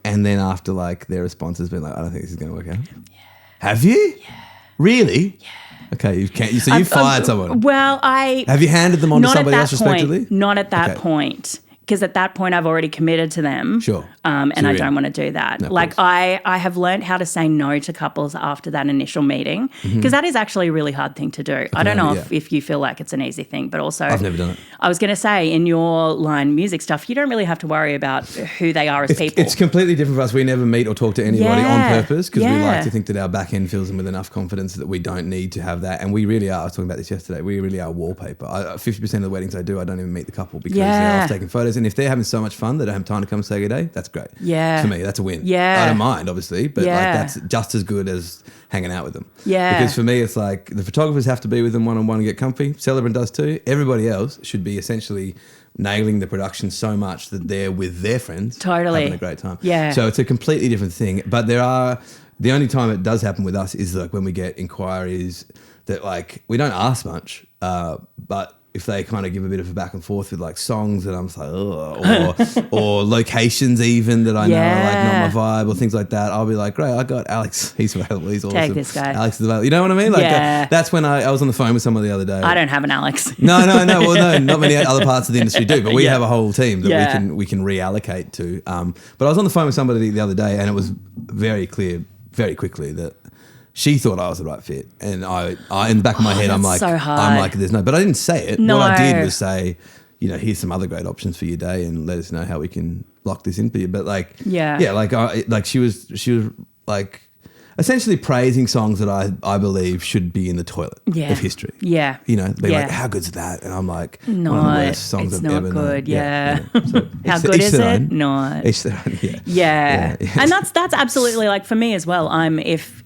And then after like their response has been like, I don't think this is going to work out. Yeah. Have you? Yeah. Really? Yeah. Okay, you fired someone. Well, have you handed them on to somebody else respectively? Not at that point. Because at that point I've already committed to them. Sure. And I don't want to do that. No, like I have learned how to say no to couples after that initial meeting because that is actually a really hard thing to do. I don't know if you feel like it's an easy thing, but also I've never done it. I was going to say in your line music stuff, you don't really have to worry about who they are as people. It's completely different for us. We never meet or talk to anybody on purpose because we like to think that our back end fills them with enough confidence that we don't need to have that. And we really are. I was talking about this yesterday. We really are wallpaper. 50% of the weddings I do, I don't even meet the couple because they're off taking photos. And if they're having so much fun they don't have time to come and say good day, that's great. Yeah. For me, that's a win. Yeah. I don't mind, obviously, but like that's just as good as hanging out with them. Yeah. Because for me, it's like the photographers have to be with them one-on-one and get comfy. Celebrant does too. Everybody else should be essentially nailing the production so much that they're with their friends having a great time. Yeah. So it's a completely different thing. But the only time it does happen with us is like when we get inquiries that like we don't ask much, but if they kind of give a bit of a back and forth with like songs that I'm just like, ugh, or locations even that I know are like not my vibe or things like that, I'll be like, great, I got Alex. He's available. He's awesome. Take this guy. Alex is available. You know what I mean? Like that's when I was on the phone with someone the other day. I don't have an Alex. No. Well, no, not many other parts of the industry do, but we have a whole team that we can reallocate to. But I was on the phone with somebody the other day and it was very clear very quickly that she thought I was the right fit, and I in the back of my head, I'm like, there's no. But I didn't say it. No. What I did was say, here's some other great options for your day, and let us know how we can lock this in for you. But like, like she was like essentially praising songs that I believe should be in the toilet of history. Yeah, like, how good's that? And I'm like, no, one of the worst songs it's I've not ever good. known. Yeah. So how good is it? Not. Each their own. Yeah. And that's absolutely like for me as well.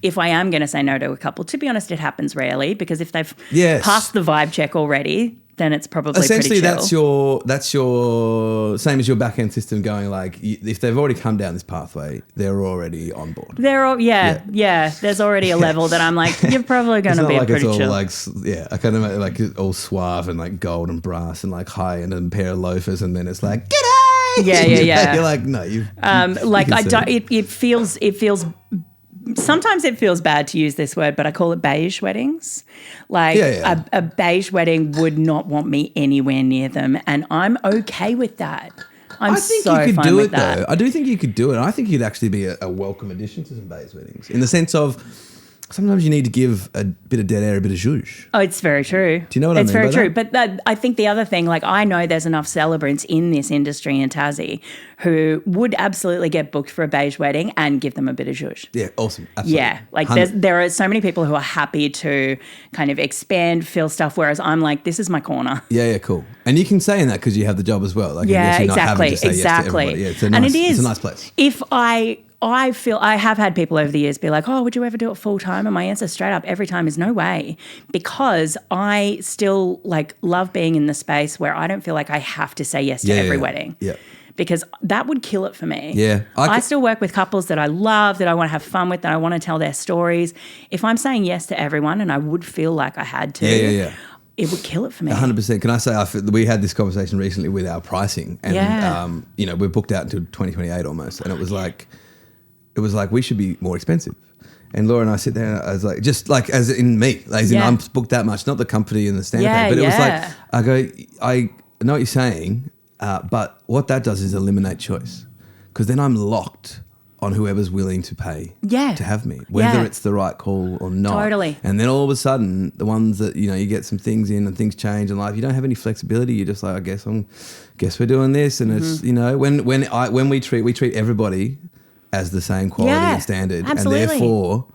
If I am going to say no to a couple, to be honest, it happens rarely because if they've passed the vibe check already, then it's probably essentially pretty chill. that's your same as your back end system going like if they've already come down this pathway, they're already on board. They're all there's already a level that I'm like, you're probably going to be like pretty it's all chill. like I kind of like all suave and like gold and brass and like high end and a pair of loafers, and then it's like g'day. Yeah. You're like no, you like I don't. It feels. Sometimes it feels bad to use this word, but I call it beige weddings. Like a beige wedding would not want me anywhere near them, and I'm okay with that. I think you could do it though. I do think you could do it. I think you'd actually be a welcome addition to some beige weddings in the sense of sometimes you need to give a bit of dead air, a bit of zhuzh. Oh, it's very true. Do you know what I mean? It's very true. But I think the other thing, like I know there's enough celebrants in this industry in Tassie who would absolutely get booked for a beige wedding and give them a bit of zhuzh. Yeah, awesome. Absolutely. Yeah, like there are so many people who are happy to kind of expand, fill stuff, whereas I'm like, this is my corner. Yeah, cool. And you can say in that because you have the job as well. Like, yeah, you're not having exactly. to say yes to everybody. Yeah, it's a nice place. If I feel I have had people over the years be like, oh, would you ever do it full time? And my answer straight up every time is no way, because I still like love being in the space where I don't feel like I have to say yes to every wedding. Yeah. Because that would kill it for me. Yeah. I still work with couples that I love, that I want to have fun with, that I want to tell their stories. If I'm saying yes to everyone and I would feel like I had to, it would kill it for me. 100%. Can I say, we had this conversation recently with our pricing, and we're booked out until 2028 almost, and it was like we should be more expensive. And Laura and I sit there and I was like, just like as in me, like as in I'm booked that much, not the company and the stand pay, but it was like, I go, I know what you're saying, but what that does is eliminate choice, because then I'm locked on whoever's willing to pay to have me, whether it's the right call or not. Totally. And then all of a sudden, the ones that, you get some things in and things change in life, you don't have any flexibility. You're just like, I guess we're doing this. And it's, when we treat everybody as the same quality and standard. Absolutely. And therefore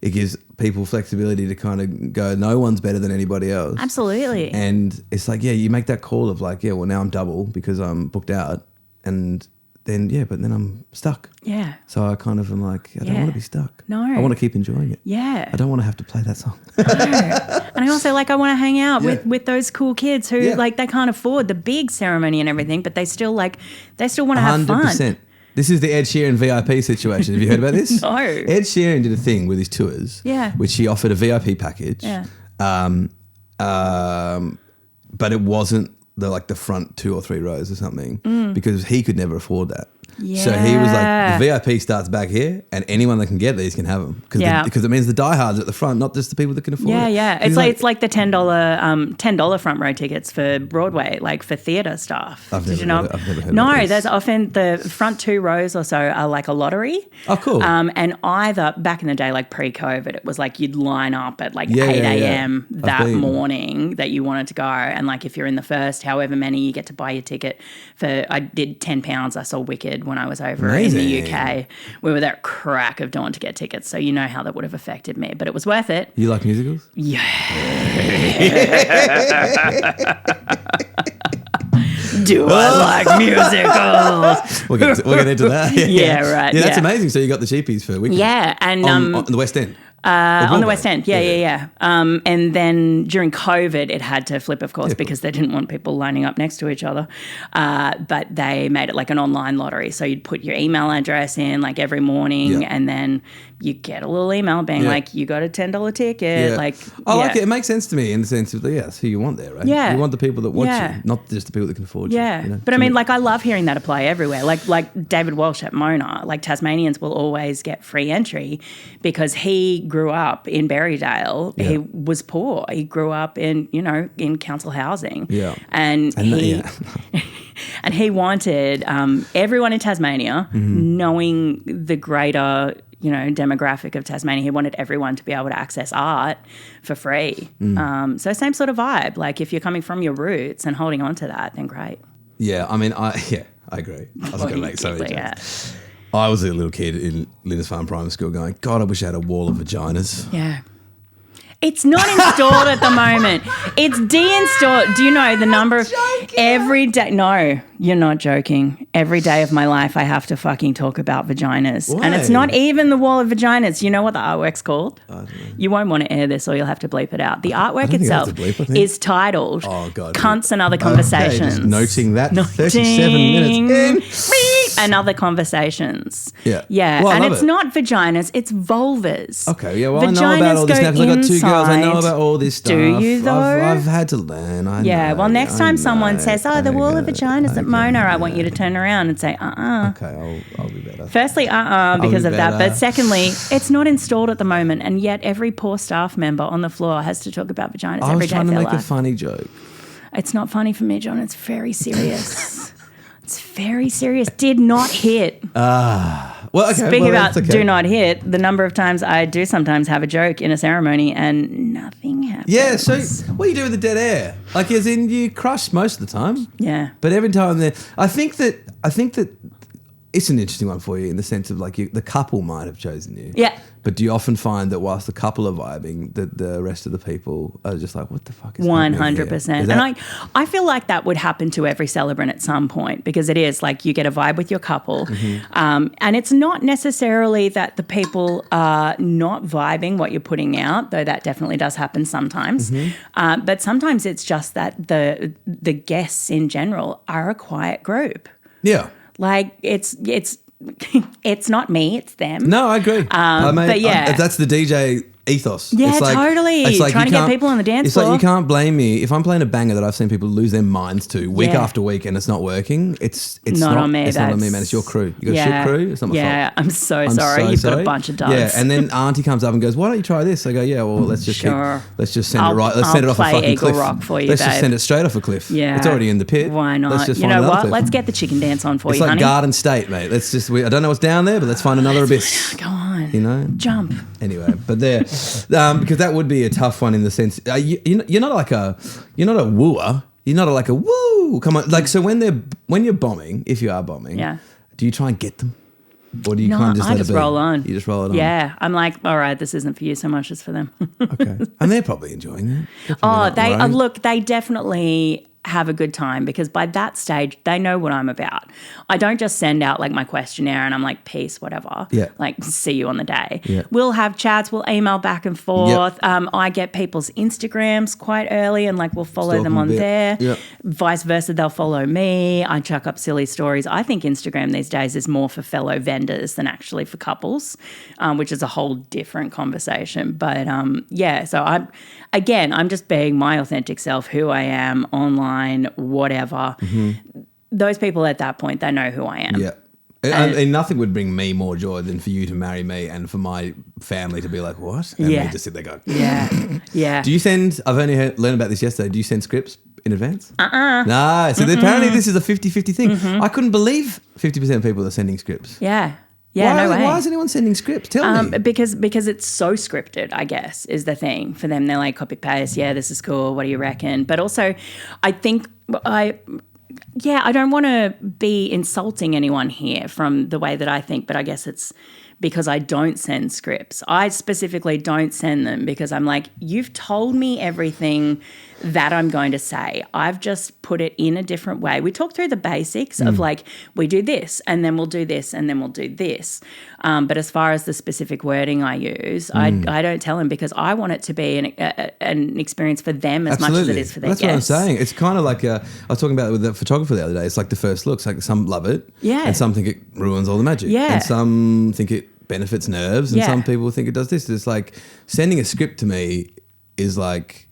it gives people flexibility to kind of go, no one's better than anybody else. Absolutely. And it's like, you make that call of like, well, now I'm double because I'm booked out, and then, but then I'm stuck. Yeah. So I kind of am like, I don't want to be stuck. No. I want to keep enjoying it. Yeah. I don't want to have to play that song. No. And I also I want to hang out with those cool kids who they can't afford the big ceremony and everything, but they still want to have fun. 100%. This is the Ed Sheeran VIP situation. Have you heard about this? No. Ed Sheeran did a thing with his tours, which he offered a VIP package, but it wasn't the front 2 or 3 rows or something, because he could never afford that. So he was like, the VIP starts back here, and anyone that can get these can have them because it means the diehards at the front, not just the people that can afford it. Yeah. It's like the $10 front row tickets for Broadway, like for theatre stuff. I've never heard of No, this. there's often the front 2 rows or so are like a lottery. Oh, cool. And either back in the day, like pre-COVID, it was like you'd line up at like 8 a.m. that morning that you wanted to go, and like if you're in the first however many, you get to buy your ticket for. I did £10. I saw Wicked when I was over in the UK. We were there at crack of dawn to get tickets, so you know how that would have affected me, but it was worth it. You like musicals? Yeah. Do I like musicals? We'll get into that. Yeah, right. Yeah, that's amazing. So you got the cheapies for Wicked. Yeah, and on the West End. On the West End, yeah. And then during COVID, it had to flip, of course, because they didn't want people lining up next to each other. But they made it like an online lottery. So you'd put your email address in like every morning, and then you get a little email being like, you got a $10 ticket. Yeah. Like, I like it. It makes sense to me in the sense of, that's who you want there, right? Yeah. You want the people that watch you, not just the people that can afford you. Yeah. You know? But I mean, like, I love hearing that apply everywhere. Like David Walsh at Mona, like Tasmanians will always get free entry because he grew up in Berrydale. He was poor. He grew up in council housing. Yeah. And he and he wanted everyone in Tasmania, knowing the greater demographic of Tasmania, he wanted everyone to be able to access art for free. So same sort of vibe. Like if you're coming from your roots and holding on to that, then great. Yeah, I mean, I agree. I was going to make so many jokes. I was a little kid in Lindisfarne Primary School going, God, I wish I had a wall of vaginas. Yeah. It's not installed at the moment. It's de-installed. Do you know the number of every day? No, you're not joking. Every day of my life, I have to fucking talk about vaginas. Why? And it's not even the wall of vaginas. You know what the artwork's called? I don't know. You won't want to air this or you'll have to bleep it out. The artwork itself is titled Cunts and Other Conversations. Just noting that 37 minutes in. And other conversations. Yeah. Yeah. Well, and it's not vaginas, it's vulvas. Okay, yeah, well, I know about all this now because I've got 2 girls. I know about all this stuff. Do you, though? I've had to learn. Well, next time someone says, the wall of vaginas at Mona, I want you to turn around and say, Okay, I'll be better. Firstly, because of that. But secondly, it's not installed at the moment, and yet every poor staff member on the floor has to talk about vaginas every day. I was trying to make a funny joke. It's not funny for me, John. It's very serious. It's very serious. Did not hit. Well, okay. Speaking about do not hit, the number of times I do sometimes have a joke in a ceremony and nothing happens. Yeah, so what do you do with the dead air? Like, as in, you crush most of the time. Yeah. But every time I think that it's an interesting one for you in the sense of like the couple might have chosen you. Yeah. But do you often find that whilst the couple are vibing, that the rest of the people are just like, what the fuck is happening here? 100%. And I feel like that would happen to every celebrant at some point because it is like you get a vibe with your couple. And it's not necessarily that the people are not vibing what you're putting out, though that definitely does happen sometimes. But sometimes it's just that the guests in general are a quiet group. Yeah. Like it's not me, it's them. No, I agree. But yeah. That's the DJ ethos. Yeah, it's like, totally. It's like trying to get people on the dance floor. floor. It's like you can't blame me. If I'm playing a banger that I've seen people lose their minds to week after week and it's not working, it's not on me. It's not on me, man. It's your crew. You got a shit crew. It's not my fault. Yeah, I'm so sorry. You've got a bunch of duds. Yeah, and then Auntie comes up and goes, "Why don't you try this?" I go, "Yeah, well, let's just send it right. Let's send it off a fucking cliff. Rock for you, let's babe. just send it straight off a cliff. Yeah, it's already in the pit. Why not? Let's just you know what? Cliff. Let's get the chicken dance on for it's you, like honey. Garden State, mate. Let's just. I don't know what's down there, but let's find another abyss. Go on. You know, jump. Anyway, but there, because that would be a tough one in the sense you're not a wooer. You're not like a woo. Come on, like so when you're bombing, if you are bombing, do you try and get them, or do you kind of just let it be? roll on. You just roll it on. Yeah, I'm like, all right, this isn't for you so much as for them. Okay, and they're probably enjoying it. Look, they definitely have a good time because by that stage they know what I'm about. I don't just send out like my questionnaire and I'm like, peace, whatever. Yeah. Like, see you on the day. Yeah. We'll have chats, we'll email back and forth. Yep. I get people's Instagrams quite early and like we'll follow them on there. Yep. Vice versa, they'll follow me. I chuck up silly stories. I think Instagram these days is more for fellow vendors than actually for couples, which is a whole different conversation. But so I'm just being my authentic self, who I am online, whatever. Those people at that point, they know who I am. Yeah. And nothing would bring me more joy than for you to marry me and for my family to be like, what? And me just sit there going, yeah. Do you send, I've only learned about this yesterday, do you send scripts in advance? No. So apparently this is a 50-50 thing. I couldn't believe 50% of people are sending scripts. Yeah. Yeah, no way. Why is anyone sending scripts? Tell me. Because it's so scripted, I guess, is the thing. For them, they're like, copy paste, this is cool, what do you reckon? But also, I think I don't want to be insulting anyone here from the way that I think, but I guess it's because I don't send scripts. I specifically don't send them because I'm like, you've told me everything that I'm going to say. I've just put it in a different way. We talk through the basics of like, we do this and then we'll do this and then we'll do this. But as far as the specific wording I use, I don't tell them because I want it to be an experience for them as much as it is for their guests. That's what I'm saying. It's kind of like, I was talking about it with the photographer the other day. It's like the first looks. Like some love it and some think it ruins all the magic. Yeah. And some think it benefits nerves and some people think it does this. It's like sending a script to me is like,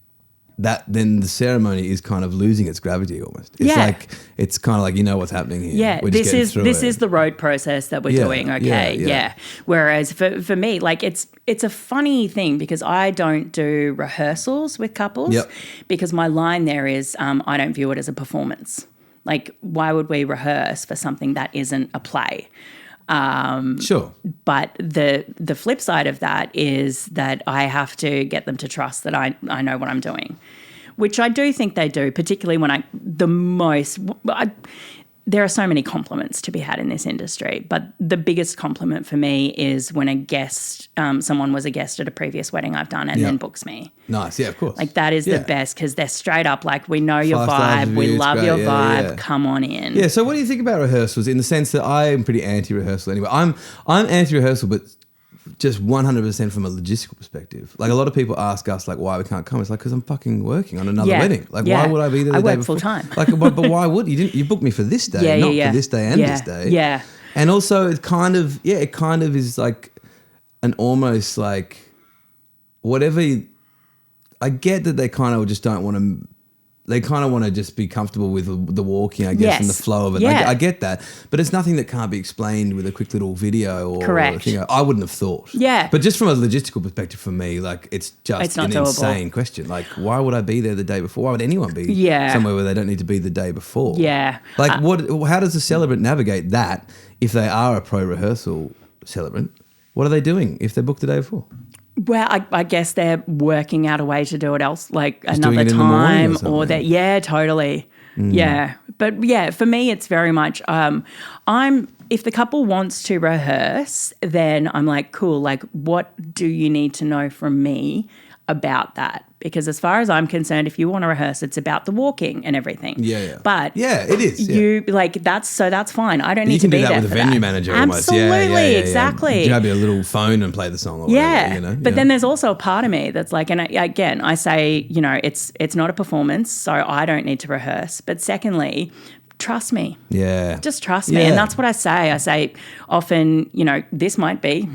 that then the ceremony is kind of losing its gravity almost. It's like it's kind of like you know what's happening here. Yeah, this is the road process that we're doing. Okay, yeah. Whereas for me, like it's a funny thing because I don't do rehearsals with couples because my line there is I don't view it as a performance. Like why would we rehearse for something that isn't a play? Sure. But the flip side of that is that I have to get them to trust that I know what I'm doing, which I do think they do, particularly when there are so many compliments to be had in this industry, but the biggest compliment for me is when a guest, someone was a guest at a previous wedding I've done and then books me. Nice, yeah, of course. Like that is the best because they're straight up like, we know your vibe, we love your vibe, come on in. Yeah, so what do you think about rehearsals in the sense that I am pretty anti-rehearsal anyway? I'm anti-rehearsal, but just 100% from a logistical perspective. Like a lot of people ask us like why we can't come. It's like because I'm fucking working on another wedding. Like why would I be there the day before? I work full time. Like but why would you booked me for this day, not for this day and this day. Yeah. And also it kind of is like an almost like whatever I get that they kind of just don't want to. They kind of want to just be comfortable with the walking, I guess, and the flow of it. Yeah. I get that. But it's nothing that can't be explained with a quick little video or correct. Thing. I wouldn't have thought. Yeah. But just from a logistical perspective for me, like it's just an doable. insane question. Like why would I be there the day before? Why would anyone be somewhere where they don't need to be the day before? Yeah. Like how does a celebrant navigate that if they are a pro rehearsal celebrant? What are they doing if they're booked the day before? Well, I guess they're working out a way to do it else, like just another time, or that. Totally. Yeah, but for me, it's very much. If the couple wants to rehearse, then I'm like, cool. Like, what do you need to know from me about that? Because as far as I'm concerned, if you want to rehearse, it's about the walking and everything. Yeah. But it is. You like that's fine. I don't need to be there. You can do that with a venue manager almost. Absolutely, exactly. Grab your little phone and play the song or whatever, you know. But then there's also a part of me that's like, and again, I say, you know, it's not a performance, so I don't need to rehearse. But secondly, trust me. Yeah. Just trust me. And that's what I say. I say often, you know, this might be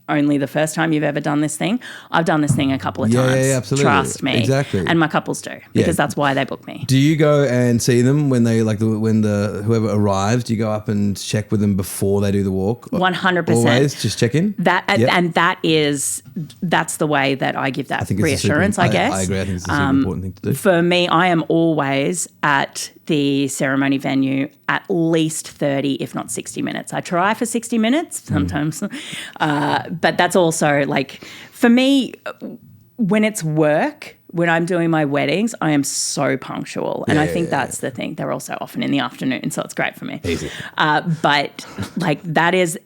only the first time you've ever done this thing. I've done this thing a couple of times. Yeah, absolutely. Trust me. Exactly. And my couples do because that's why they book me. Do you go and see them when they when whoever arrives? Do you go up and check with them before they do the walk? 100%. Always just check in. And that's the way that I give that reassurance. I guess. I agree. I think it's a super important thing to do. For me, I am always at the ceremony venue at least 30, if not 60 minutes. I try for 60 minutes sometimes. But that's also like, for me, when it's work, when I'm doing my weddings, I am so punctual. And I think that's the thing. They're also often in the afternoon, so it's great for me. Easy. But like that is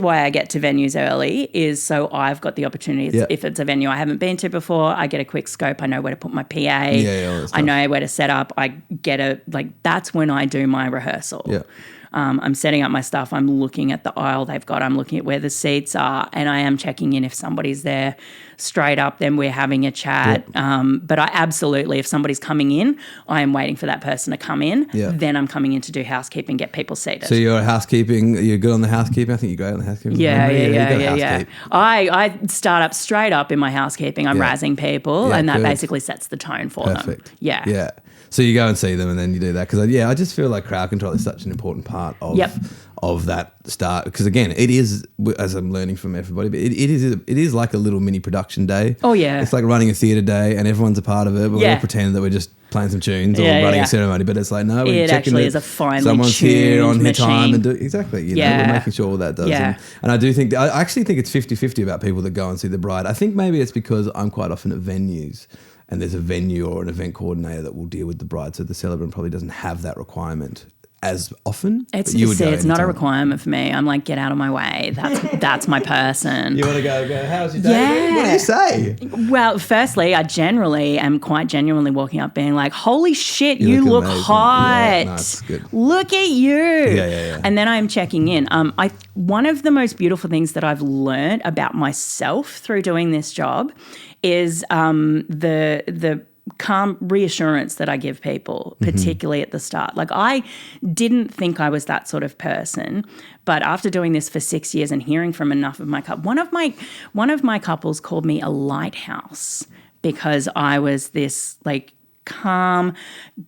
why I get to venues early, is so I've got the opportunity. If it's a venue I haven't been to before, I get a quick scope. I know where to put my PA. I know where to set up. I get that's when I do my rehearsal. Yeah. I'm setting up my stuff. I'm looking at the aisle they've got. I'm looking at where the seats are, and I am checking in if somebody's there. Straight up, then we're having a chat. But I absolutely, if somebody's coming in, I am waiting for that person to come in. Then I'm coming in to do housekeeping, get people seated. So you're good on the housekeeping? I think you're great on the housekeeping. Yeah. I start up straight up in my housekeeping. I'm razzing people, and that basically sets the tone for them. Yeah. So you go and see them and then you do that. Because, I just feel like crowd control is such an important part of that start. Because, again, it is, as I'm learning from everybody, but it is like a little mini production day. Oh, yeah. It's like running a theatre day and everyone's a part of it. But we all pretend that we're just playing some tunes or running a ceremony. But it's like, no, we're checking actually is a finely someone's tuned here on machine. her time. And exactly. We're making sure all that does. Yeah. And I do think, I actually think it's 50-50 about people that go and see the bride. I think maybe it's because I'm quite often at venues. And there's a venue or an event coordinator that will deal with the bride. So the celebrant probably doesn't have that requirement as often. It's not a requirement for me. I'm like, get out of my way. That's my person. You want to go, how's your day? Yeah. What do you say? Well, firstly, I generally am quite genuinely walking up being like, holy shit, you look hot. Yeah, nice, good. Look at you. Yeah. And then I'm checking in. One of the most beautiful things that I've learned about myself through doing this job is the calm reassurance that I give people, particularly at the start. Like, I didn't think I was that sort of person, but after doing this for 6 years and hearing from enough of my one of my couples called me a lighthouse because I was this like calm,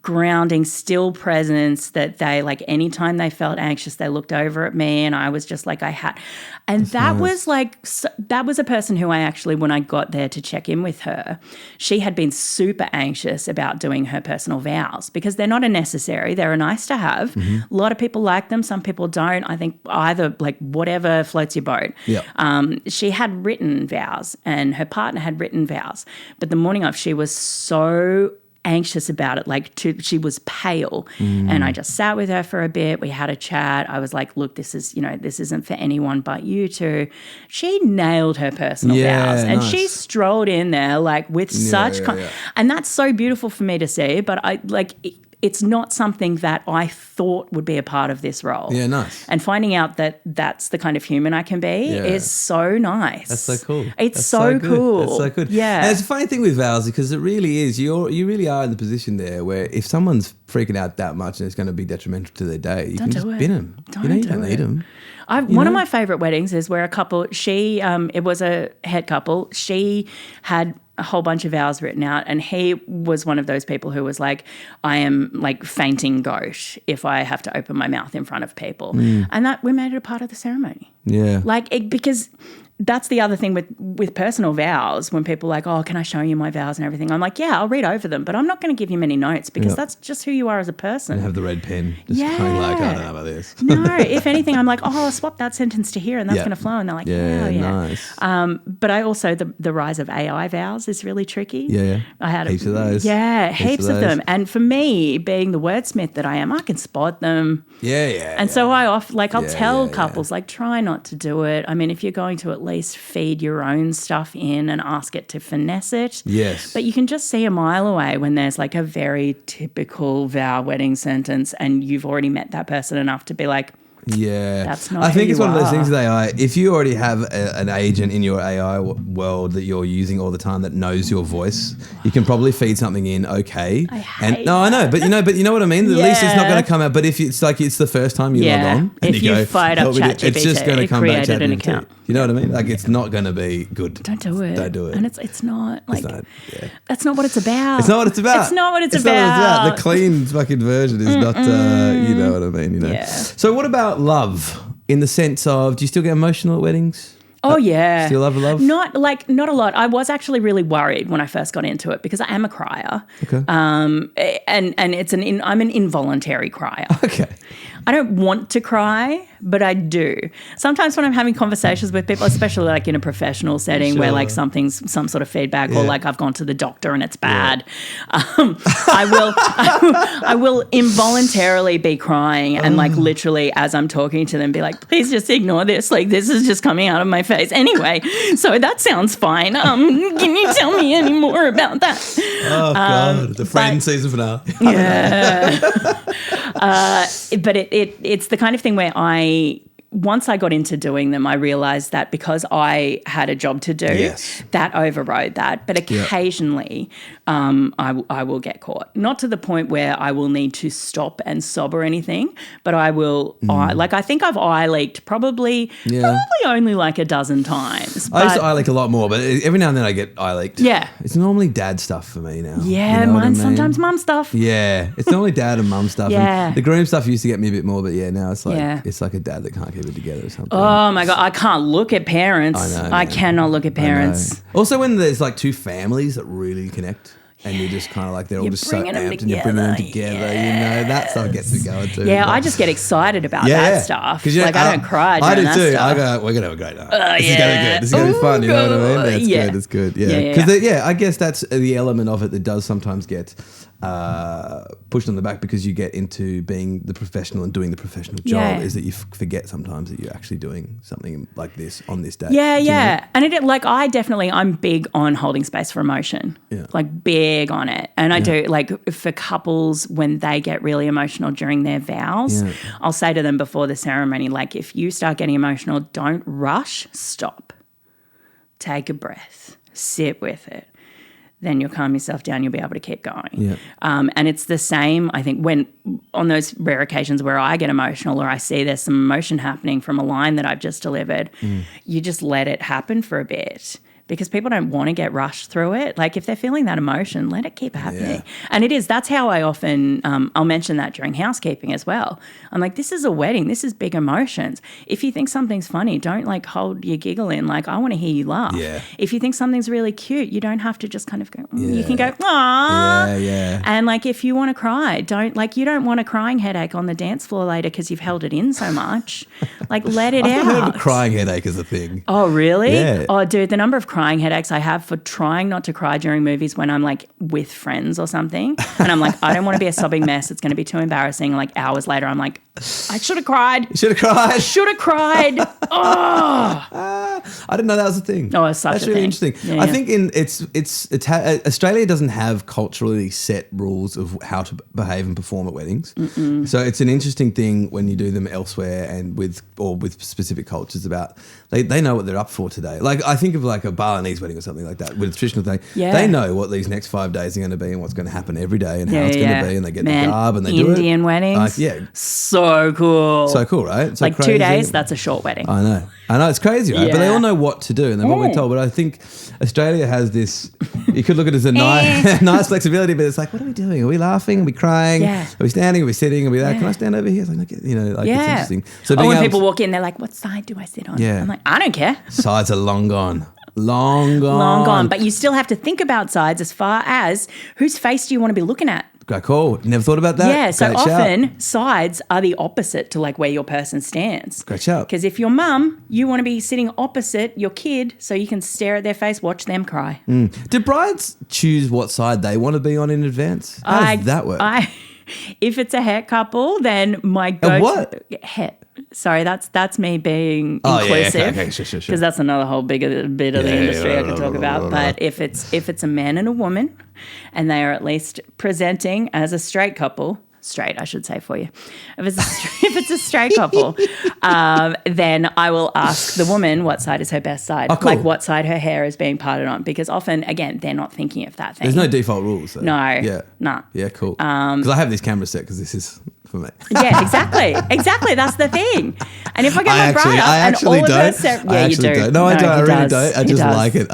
grounding, still presence that they, like, anytime they felt anxious, they looked over at me and I was just like, and that was like, that was a person who I actually, when I got there to check in with her, she had been super anxious about doing her personal vows because they're not a necessary, they're a nice to have. A lot of people like them, some people don't. I think either, like, whatever floats your boat. She had written vows and her partner had written vows, but the morning of, she was so anxious about it, she was pale. And I just sat with her for a bit. We had a chat. I was like, look, this isn't for anyone but you two. She nailed her personal vows and she strolled in there like with such and that's so beautiful for me to see, but it's not something that I thought would be a part of this role. Yeah, nice. And finding out that that's the kind of human I can be is so nice. That's so cool. It's so cool. That's so good. Yeah. And it's a funny thing with vows because it really is, you really are in the position there where if someone's freaking out that much and it's going to be detrimental to their day, you can just bin them. You don't need them. One of my favourite weddings is where a couple, it was a het couple, she had a whole bunch of vows written out and he was one of those people who was like, I am like fainting goat if I have to open my mouth in front of people. And that we made it a part of the ceremony. Yeah. Because that's the other thing with personal vows when people are like, oh, can I show you my vows and everything? I'm like, yeah, I'll read over them, but I'm not going to give you many notes because that's just who you are as a person. And have the red pen just going like, I don't know about this. No, if anything, I'm like, oh, I'll swap that sentence to here and that's going to flow. And they're like, yeah. Nice. But I also, the rise of AI vows is really tricky. Yeah. I had heaps of those. Yeah, heaps of them. And for me, being the wordsmith that I am, I can spot them. And so I'll tell couples, like, try not to do it. I mean, if you're going to at least feed your own stuff in and ask it to finesse it. Yes. But you can just see a mile away when there's like a very typical vow wedding sentence and you've already met that person enough to be like, yeah, that's not. I think it's one of those things with AI. AI. If you already have an agent in your AI world that you're using all the time that knows your voice, you can probably feed something in. Okay, I know, but you know what I mean. At least it's not going to come out. But if it's like it's the first time you log on, and if you fired up ChatGPT, it's just going to come back created an account. You know what I mean? Like it's not going to be good. Don't do it. Don't do it. And it's not like that's not what it's about. It's not what it's about. It's not what it's about. Not what it's about. The clean fucking version is not. You know what I mean? You know. Yeah. So what about love? In the sense of, do you still get emotional at weddings? Oh, yeah. Still love? Not a lot. I was actually really worried when I first got into it because I am a crier. Okay. And I'm an involuntary crier. Okay. I don't want to cry, but I do. Sometimes when I'm having conversations with people, especially like in a professional setting where like something's some sort of feedback or like I've gone to the doctor and it's bad, I will involuntarily be crying and like literally as I'm talking to them be like, please just ignore this. Like this is just coming out of my face. Anyway, so that sounds fine. Can you tell me any more about that? Oh, God. The Friends season finale. Yeah. But it's the kind of thing where once I got into doing them, I realized that because I had a job to do, that overrode that. But occasionally I will get caught. Not to the point where I will need to stop and sob or anything, but I will, I think I've eye leaked probably only like a dozen times. I used to eye leak a lot more, but every now and then I get eye leaked. Yeah. It's normally dad stuff for me now. Yeah, you know mine's sometimes mum stuff. Yeah, it's normally dad and mum stuff. Yeah. And the groom stuff used to get me a bit more, but now it's like it's like a dad that can't keep it together or something. Oh my God, I can't look at parents. I know, I cannot look at parents. Also, when there's like two families that really connect. And you're just kind of like, they're all just so amped and you're bringing them together. That stuff gets me going too. Yeah, I just get excited about that stuff. Like, I don't cry during that stuff. I go, we're going to have a great night. This is going to be good. This is going to be fun. You know what I mean? It's good. Yeah. Because, I guess that's the element of it that does sometimes get pushed on the back because you get into being the professional and doing the professional job is that you forget sometimes that you're actually doing something like this on this day. Yeah. And I'm big on holding space for emotion. Yeah. Like big on it. And I do, like for couples when they get really emotional during their vows, I'll say to them before the ceremony, like if you start getting emotional, don't rush, stop. Take a breath, sit with it. Then you'll calm yourself down, you'll be able to keep going. Yeah. And it's the same, I think, when on those rare occasions where I get emotional or I see there's some emotion happening from a line that I've just delivered, you just let it happen for a bit. Because people don't want to get rushed through it. Like if they're feeling that emotion, let it keep happening. Yeah. And that's how I often, I'll mention that during housekeeping as well. I'm like, this is a wedding. This is big emotions. If you think something's funny, don't like hold your giggle in. Like I want to hear you laugh. Yeah. If you think something's really cute, you don't have to just kind of go, you can go, aww. Yeah. And like if you want to cry, you don't want a crying headache on the dance floor later because you've held it in so much. Like let it out. I've heard of a crying headache as a thing. Oh, really? Yeah. Oh, dude, the number of crying headaches I have for trying not to cry during movies when I'm like with friends or something and I'm like I don't want to be a sobbing mess, it's going to be too embarrassing. Like hours later I'm like I should have cried. You should have cried. I should have cried. Oh, I didn't know that was a thing. Oh, it's such That's a really thing. Interesting. I think Australia doesn't have culturally set rules of how to behave and perform at weddings. So it's an interesting thing when you do them elsewhere and with specific cultures about they know what they're up for today. Like I think of like a Balinese wedding or something like that with a traditional thing. Yeah. They know what these next 5 days are going to be and what's going to happen every day and how it's going to be, and they get the garb and they do it. Indian weddings. So cool. So cool, right? So like crazy. 2 days, that's a short wedding. I know, it's crazy, right? But they all know what to do and they're what we're told. But I think Australia has this, you could look at it as a nice flexibility, but it's like, what are we doing? Are we laughing? Are we crying? Yeah. Are we standing? Are we sitting? Are we like, can I stand over here? It's like, it's interesting. So when people walk in, they're like, what side do I sit on? Yeah. I'm like, I don't care. Sides are long gone. Long gone. But you still have to think about sides as far as whose face do you want to be looking at? Great call. Never thought about that. Yeah, so often sides are the opposite to like where your person stands. Great shout. Because if you're mum, you want to be sitting opposite your kid so you can stare at their face, watch them cry. Do brides choose what side they want to be on in advance? How does that work? If it's a het couple, then my go-to... what? Het. Sorry, that's me being inclusive. Okay, sure. Because that's another whole bit of the industry I could talk about. But if it's a man and a woman, and they are at least presenting as a straight couple, straight I should say for you. If it's a straight couple, then I will ask the woman what side is her best side, like what side her hair is being parted on, because often again they're not thinking of that thing. There's no default rules. Though. No. Yeah. No. Yeah. Cool. Because I have this camera set because this is. For me. Yeah, exactly. That's the thing. And if I get my bride up and all of her... you do. Don't. No, I don't. I really don't. I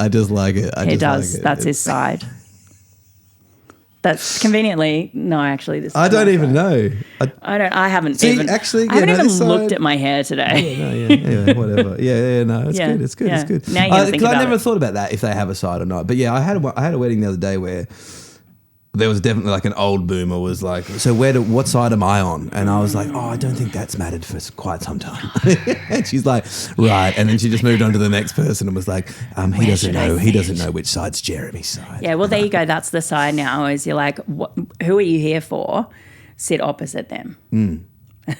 just like it. He does. That's his side. That's conveniently... No, actually, this is I don't even know. I haven't even looked at my hair today. Yeah, whatever. No, it's good. It's good. Yeah. It's good. Now you gotta think about I never it. thought about that if they have a side or not. But yeah, I had a wedding the other day where there was definitely like an old boomer was like, so what side am I on? And I was like, I don't think that's mattered for quite some time. And she's like, right. And then she just moved on to the next person and was like, he doesn't know which side's Jeremy's side. Yeah, well, there you go. That's the side now is you're like, who are you here for? Sit opposite them.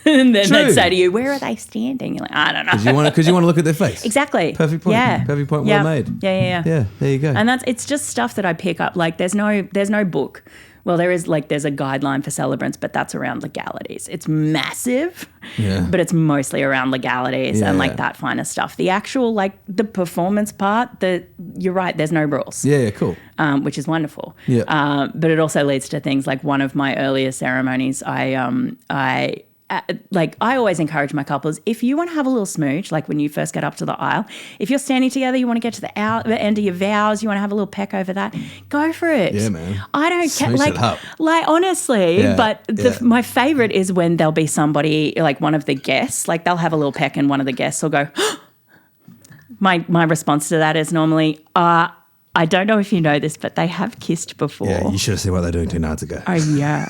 And then they'd say to you, where are they standing? You're like, I don't know. Because you want to look at their face. Exactly. Perfect point. Yeah. Perfect point. Well made. Yeah. Yeah, there you go. And it's just stuff that I pick up. Like there's no book Well, there's a guideline for celebrants, but that's around legalities. It's massive, but it's mostly around legalities and that finer stuff. The actual the performance part, you're right, there's no rules. Yeah, cool. Which is wonderful. Yeah. But it also leads to things like one of my earlier ceremonies, I always encourage my couples, if you want to have a little smooch, like when you first get up to the aisle, if you're standing together, you want to get to the end of your vows, you want to have a little peck over that, go for it. Yeah, man. I don't care. Smooch it up. Honestly, but my favorite is when there'll be somebody, like one of the guests, like they'll have a little peck and one of the guests will go, my response to that is normally, I don't know if you know this, but they have kissed before. Yeah, you should have seen what they're doing 2 nights ago. Oh, yeah.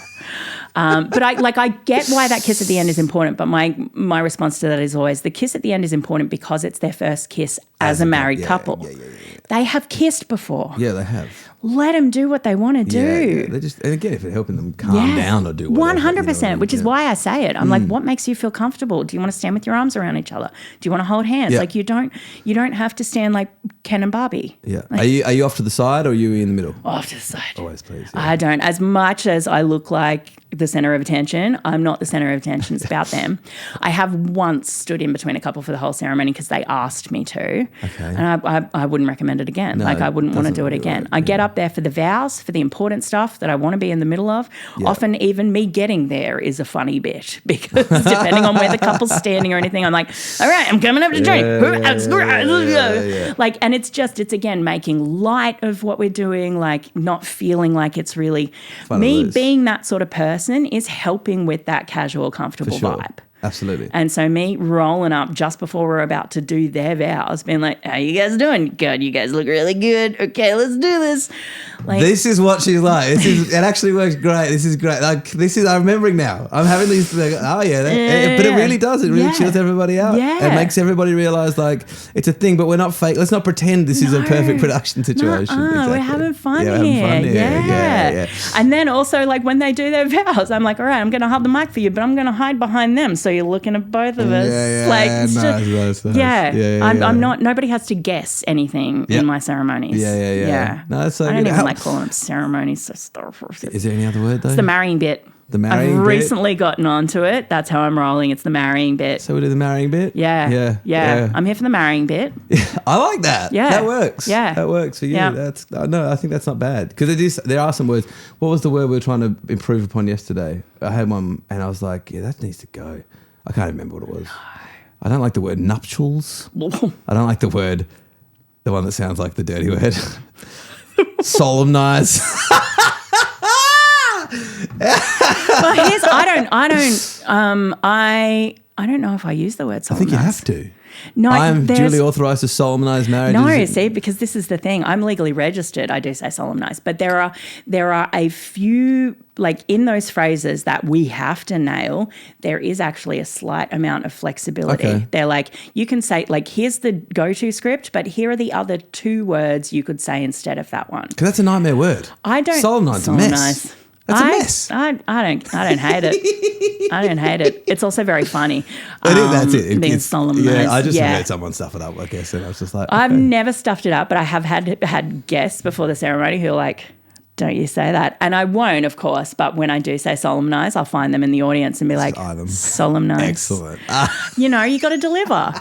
But I get why that kiss at the end is important, but my response to that is always the kiss at the end is important because it's their first kiss as a married couple. Yeah. They have kissed before. Yeah, they have. Let them do what they want to do. Yeah. They just, and again, if it's helping them calm down or do whatever. 100%, which is why I say it. I'm like, what makes you feel comfortable? Do you want to stand with your arms around each other? Do you want to hold hands? Yeah. Like you don't have to stand like Ken and Barbie. Yeah. Are you off to the side or are you in the middle? Off to the side. Always, please. Yeah. I don't. As much as I look like the center of attention, I'm not the center of attention. It's about them. I have once stood in between a couple for the whole ceremony because they asked me to. Okay. And I wouldn't recommend it again. No, I wouldn't want to do it again. I get up there for the vows, for the important stuff that I want to be in the middle of. Yeah. Often even me getting there is a funny bit because depending on where the couple's standing or anything, I'm like, all right, I'm coming up to drink. Like, and it's again making light of what we're doing, like not feeling like it's really me being that sort of person is helping with that casual, comfortable vibe. Absolutely. And so me rolling up just before we're about to do their vows, being like, how you guys doing? God, you guys look really good. Okay, let's do this. Like, this is what she's like. It actually works great. This is great. I'm remembering now. I'm having these, but it really does. It really chills everybody out. Yeah. It makes everybody realize like it's a thing, but we're not fake. Let's not pretend this is a perfect production situation. Exactly. We're having fun here. Yeah. And then also like when they do their vows, I'm like, all right, I'm going to hold the mic for you, but I'm going to hide behind them. So you're looking at both of us. Nice. I'm not, nobody has to guess anything in my ceremonies. Yeah. No, that's so I good. don't even like calling them ceremonies. So is there any other word though? It's the marrying bit. I've recently gotten onto it. That's how I'm rolling. It's the marrying bit. So we do the marrying bit? Yeah. I'm here for the marrying bit. I like that. Yeah. That works. Yeah. That works for you. Yeah. I think that's not bad. Because there are some words. What was the word we were trying to improve upon yesterday? I had one and I was like, that needs to go. I can't remember what it was. I don't like the word nuptials. I don't like the one that sounds like the dirty word. Solemnize. Well, I don't know if I use the word solemnize. I think you have to. No, I'm duly authorised to solemnise marriages. No, see, because this is the thing. I'm legally registered. I do say solemnise, but there are a few, like in those phrases that we have to nail, there is actually a slight amount of flexibility. Okay. They're like, you can say, like, here's the go-to script, but here are the other 2 words you could say instead of that one. Because that's a nightmare word. I don't solemnise. A mess. That's a mess. I don't hate it. I don't hate it. It's also very funny. That's it. Being solemnised. Yeah, I just heard someone stuff it up, I guess, and I was just like, I've never stuffed it up, but I have had guests before the ceremony who are like, don't you say that. And I won't, of course, but when I do say solemnise, I'll find them in the audience and be like, solemnise. Excellent. You got to deliver.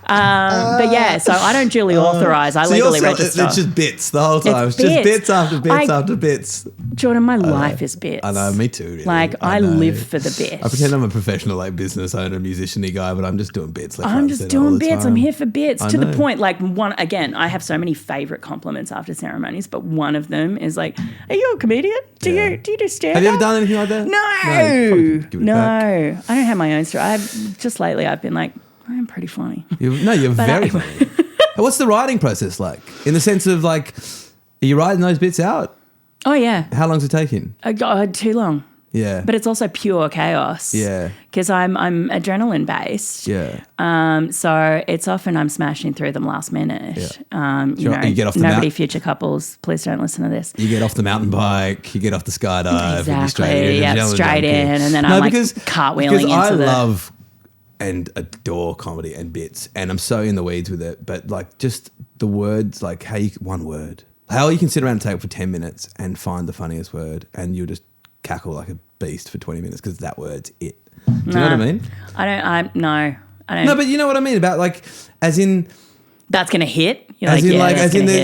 But yeah, so I don't duly authorise. I legally register. It's just bits the whole time. It's just bits after bits after bits. Jordan, my life is bits. I know, me too. Really. Like, I live for the bits. I pretend I'm a professional, like, business owner, musician-y guy, but I'm just doing bits. I'm just doing bits. I'm here for bits. To the point, like, I have so many favourite compliments after ceremonies, but one of them is like, are you a comedian? Do you do stand-up? Have you ever done anything like that? No. I don't have my own story. I've been like, I'm pretty funny. You're very funny. What's the writing process like? In the sense of, like, are you writing those bits out? Oh, yeah. How long's it taking? Too long. Yeah. But it's also pure chaos. Yeah. Because I'm adrenaline based. Yeah. So it's often I'm smashing through them last minute. Yeah. You get off the nobody future couples, please don't listen to this. You get off the mountain bike, you get off the skydive. Exactly. Straight in. And then I'm cartwheeling into I love and adore comedy and bits, and I'm so in the weeds with it. But like just the words, like one word. How you can sit around a table for 10 minutes and find the funniest word and you'll just cackle like a beast for 20 minutes because that word's it. Do you know what I mean? I don't. No, but you know what I mean about like, as in... That's going to hit? You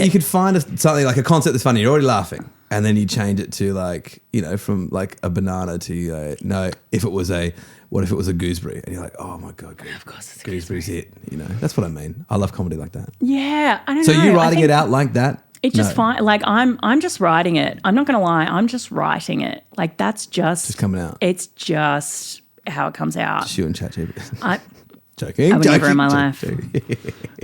could find something like a concept that's funny, you're already laughing, and then you change it to like, you know, from like a banana to, what if it was a gooseberry? And you're like, oh my God, of course it's gooseberry's it. You know, that's what I mean. I love comedy like that. Yeah, I don't know. So you writing it out like that? It's just fine. Like I'm just writing it. I'm not going to lie. I'm just writing it. Like that's just coming out. It's just how it comes out. Just you and ChatGPT. Joking. I would never in my life.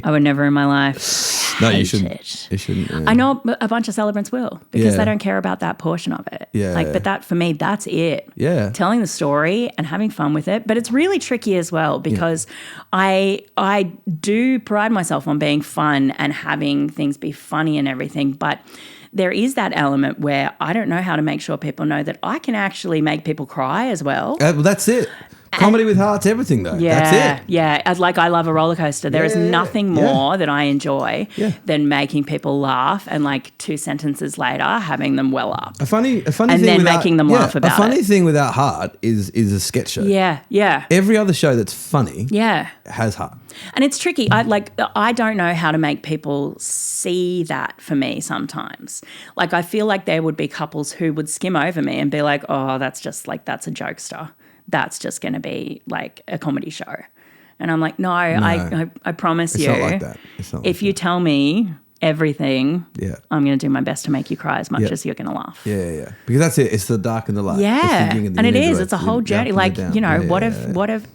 I would never in my life. No, you shouldn't. You shouldn't. Yeah. I know a bunch of celebrants will because they don't care about that portion of it. Yeah. But that for me, that's it. Yeah. Telling the story and having fun with it. But it's really tricky as well because I do pride myself on being fun and having things be funny and everything. But there is that element where I don't know how to make sure people know that I can actually make people cry as well. Well, that's it. Comedy with heart's everything, though. Yeah, that's it. Yeah. I love a roller coaster. There is nothing more that I enjoy than making people laugh and like 2 sentences later having them well up. A funny and thing then making them laugh about it. A funny thing without heart is a sketch show. Yeah. Every other show that's funny has heart. And it's tricky. I don't know how to make people see that for me sometimes. Like I feel like there would be couples who would skim over me and be like, oh, that's a jokester. That's just going to be like a comedy show. And I'm like, no. I promise it's you. Not like that. It's not like if you tell me everything, I'm going to do my best to make you cry as much as you're going to laugh. Yeah. Because that's it. It's the dark and the light. Yeah. And it is. It's a whole journey. Like, you know,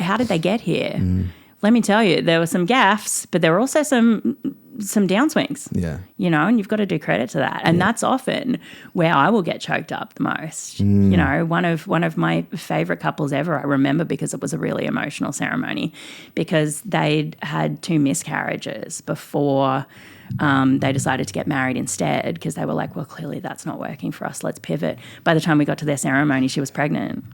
how did they get here? Let me tell you, there were some gaffes, but there were also some downswings. Yeah. You know, and you've got to do credit to that. And that's often where I will get choked up the most. You know, one of my favorite couples ever, I remember because it was a really emotional ceremony because they'd had 2 miscarriages before they decided to get married instead because they were like, well, clearly that's not working for us. Let's pivot. By the time we got to their ceremony, she was pregnant.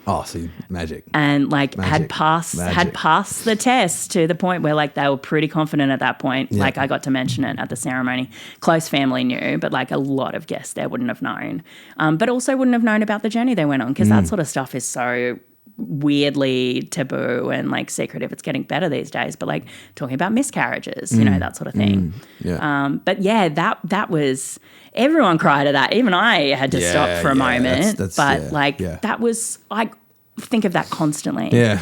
Oh, see, magic. And like had passed the test to the point where like they were pretty confident at that point. Yeah. Like I got to mention it at the ceremony. Close family knew, but like a lot of guests there wouldn't have known. But also wouldn't have known about the journey they went on because that sort of stuff is so weirdly taboo and like secretive. It's getting better these days, but like talking about miscarriages, you know, that sort of thing. But yeah, that was, everyone cried at that. Even I had to stop for a moment. That was, I think of that constantly. Yeah.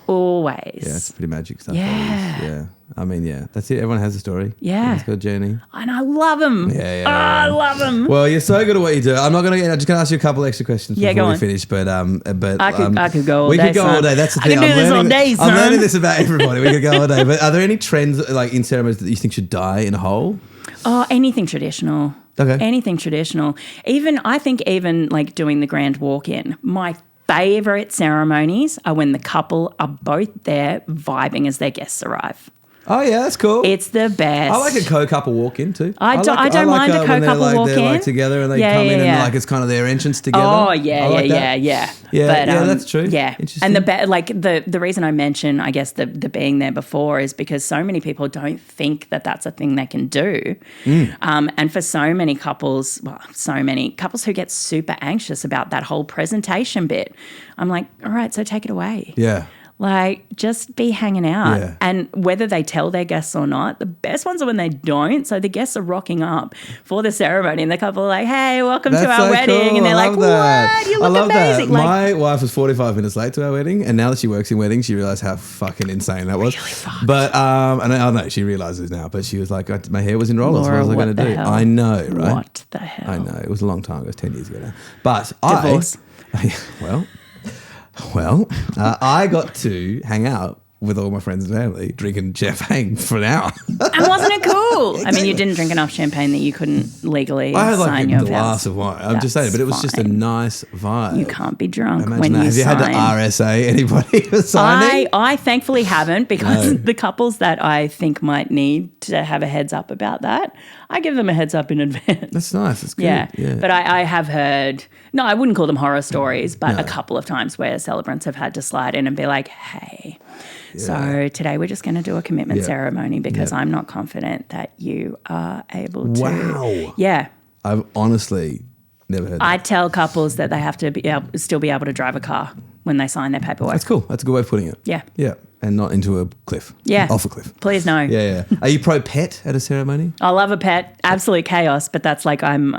Always. Yeah, it's pretty magic stuff. Yeah. I mean, that's it. Everyone has a story. Yeah. It's got a journey. And I love them. Yeah. Oh, I love them. Well, you're so good at what you do. I'm just going to ask you a couple extra questions before we finish. But I could go all day. We could go all day. That's the thing. I can do this all day, son. I'm learning this about everybody. We could go all day. But are there any trends like in ceremonies that you think should die in a whole? Oh, anything traditional. Okay. Anything traditional. I think even like doing the grand walk-in, my favourite ceremonies are when the couple are both there vibing as their guests arrive. Oh, yeah, that's cool. It's the best. I like a co-couple walk-in too. I don't mind a co-couple walk-in. They're like together and they come in and like it's kind of their entrance together. Oh, yeah. But, that's true. Yeah. Interesting. And the reason I mention, I guess, the being there before is because so many people don't think that that's a thing they can do. And for so many couples who get super anxious about that whole presentation bit, I'm like, all right, so take it away. Yeah. Like, just be hanging out. Yeah. And whether they tell their guests or not, the best ones are when they don't. So the guests are rocking up for the ceremony and the couple are like, hey, welcome to our wedding. Cool. And they're like, what? You look amazing. That. My wife was 45 minutes late to our wedding, and now that she works in weddings, she realised how fucking insane that was. Really fucked. But, and I know she realises now, but she was like, my hair was in rollers. Laura, what was I going to do? Hell? I know, right? What the hell? I know. It was a long time ago. It was 10 years ago now. But Divorce. I got to hang out with all my friends and family drinking champagne for an hour. And wasn't it cool? I mean, you didn't drink enough champagne that you couldn't legally I had like sign a your glass vows. of wine. I'm just saying, but it was just a nice vibe. You can't be drunk Imagine when that. you Have you sign. had to RSA anybody for signing? I thankfully haven't because the couples that I think might need to have a heads up about that, I give them a heads up in advance. That's nice. That's good. Yeah. But I have heard No, I wouldn't call them horror stories, but a couple of times where celebrants have had to slide in and be like, hey, so today we're just going to do a commitment ceremony because I'm not confident that you are able to. Wow. Yeah. I've honestly never heard that. I tell couples that they have to still be able to drive a car when they sign their paperwork. That's cool. That's a good way of putting it. Yeah. Yeah. And not into a cliff. Yeah. Off a cliff. Please no. Yeah. Are you pro pet at a ceremony? I love a pet. Absolute chaos, but that's like I'm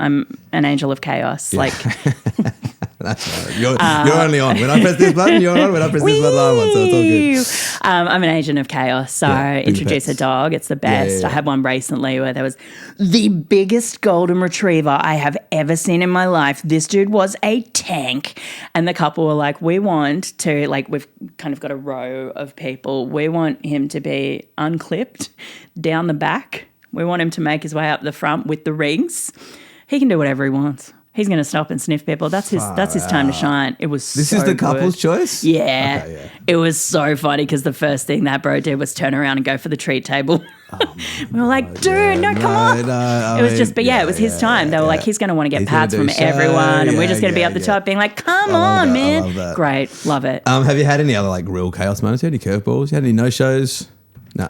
an angel of chaos. Yeah. Like That's right. You're only on. When I press this button, you're on. When I press this button, I'm on. So it's all good. I'm an agent of chaos. So introduce a dog. It's the best. I had one recently where there was the biggest golden retriever I have ever seen in my life. This dude was a tank. And the couple were like, we want to, like, we've kind of got a row of people. We want him to be unclipped down the back. We want him to make his way up the front with the rings. He can do whatever he wants. He's going to stop and sniff people. That's his time to shine. It was This so is the good. couple's choice? Yeah. Okay, yeah. It was so funny because the first thing that bro did was turn around and go for the treat table. We were like, dude, come on. No, it was just, but it was his time. They were like, he's going to want to get pads from everyone and we're just going to be up the top being like, come on, man. I love that. Great. Love it. Have you had any other like real chaos moments? You had any curveballs? You had any no-shows? No.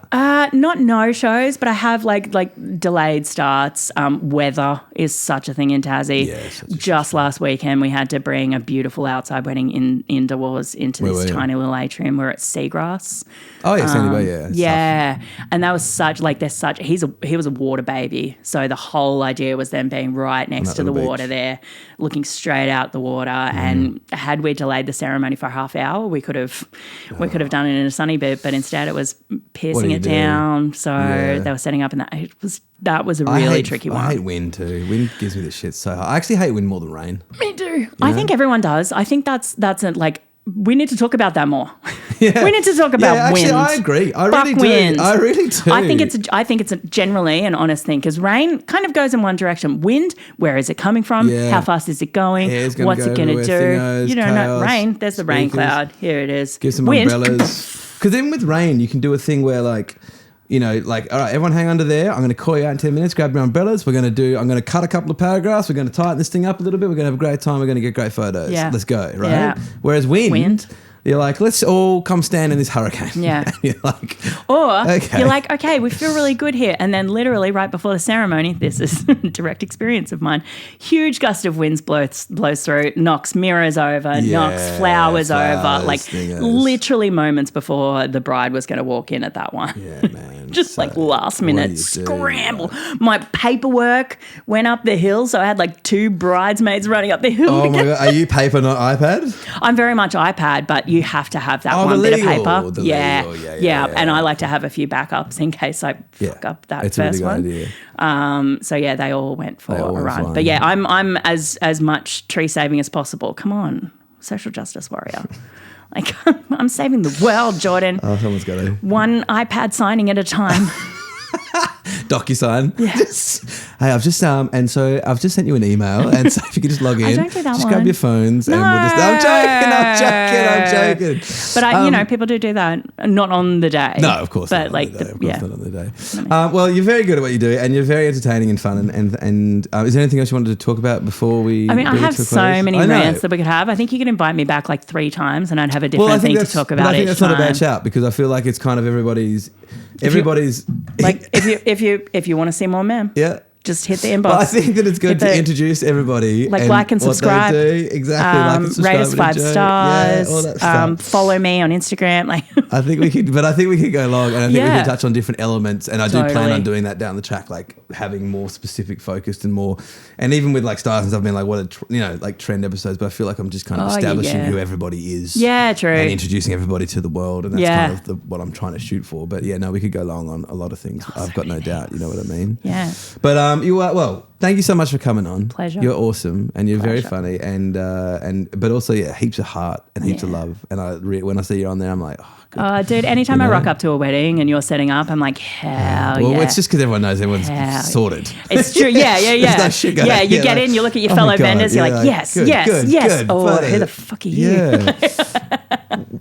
Not no shows, but I have like delayed starts. Weather is such a thing in Tassie. Yeah, just last weekend we had to bring a beautiful outside wedding indoors into this tiny little atrium. We're at Seagrass. Oh yeah, Sandy Bay, yeah. Yeah, and that was such like he was a water baby. So the whole idea was them being right next to the water there, looking straight out the water. And had we delayed the ceremony for a half hour, we could have done it in a sunny bit, but instead it was piercing it down. So they were setting up, and that was a really tricky one. I hate wind too. Wind gives me the shit so hard. I actually hate wind more than rain. Me too. I think everyone does. I think that's like we need to talk about that more. Yeah. We need to talk about wind. Actually, I agree. I Fuck really do. wind. I really do. I think it's generally an honest thing because rain kind of goes in one direction. Wind, where is it coming from? Yeah. How fast is it going? What's it going to do? Thingos, You don't know. chaos, Rain. There's the rain cloud. Here it is. Give some wind. umbrellas. Because then with rain, you can do a thing where like, you know, like, all right, everyone hang under there. I'm going to call you out in 10 minutes. Grab your umbrellas. I'm going to cut a couple of paragraphs. We're going to tighten this thing up a little bit. We're going to have a great time. We're going to get great photos. Yeah. Let's go, right? Yeah. Whereas wind, you're like, let's all come stand in this hurricane. Yeah. And you're like, or okay. you're like, okay, we feel really good here. And then literally right before the ceremony, this is a direct experience of mine, huge gust of winds blows through, knocks mirrors over, knocks flowers over, like literally moments before the bride was going to walk in at that one. Yeah, man. Just like last minute scramble. My paperwork went up the hill, so I had like 2 bridesmaids running up the hill. Oh my God. Are you paper, not iPad? I'm very much iPad, but you have to have that one bit of paper. Yeah. And I like to have a few backups in case I fuck up that it's first a really good one. Idea. So yeah, they all went for a run. But yeah, I'm as much tree saving as possible. Come on, social justice warrior. Like I'm saving the world, Jordan. Oh, someone's got to. One iPad signing at a time. DocuSign. Yeah. Hey, I've just sent you an email, and so if you could just log in, I don't do that just one. grab your phones, and we'll just. I'm joking. But people do that, not on the day. No, of course, but not like, not on the day. Well, you're very good at what you do, and you're very entertaining and fun. And is there anything else you wanted to talk about before we? I mean, I have so many rants that we could have. I think you could invite me back like 3 times, and I'd have a different thing to talk about. I think that's time. not a bad shout because I feel like it's kind of everybody's. Like if you want to see more Mem, just hit the inbox. But I think that it's good to introduce everybody. Like and subscribe. What they do. Exactly. Like and subscribe. Rate us 5 stars. Yeah, all that stuff. Follow me on Instagram. Like I think we could go long, and I think we can touch on different elements. And I do plan on doing that down the track, like having more specific focused and more. And even with like stars and stuff, I've been like, like trend episodes. But I feel like I'm just kind of establishing who everybody is. Yeah, true. And introducing everybody to the world, and that's kind of what I'm trying to shoot for. But yeah, no, we could go long on a lot of things. I've got no doubt. You know what I mean? Yeah. But you are well. Thank you so much for coming on. Pleasure. You're awesome, and you're very funny, and but also heaps of heart and heaps of love. And when I see you on there, I'm like, oh, good. Oh, dude! Anytime I rock up to a wedding and you're setting up, I'm like, hell yeah. Well, it's just because everyone knows everyone's sorted. It's true. Yeah. There's no shit going on. You get in, you look at your fellow vendors, you're like, yes. Good, Oh, buddy. who the fuck are you? Yeah.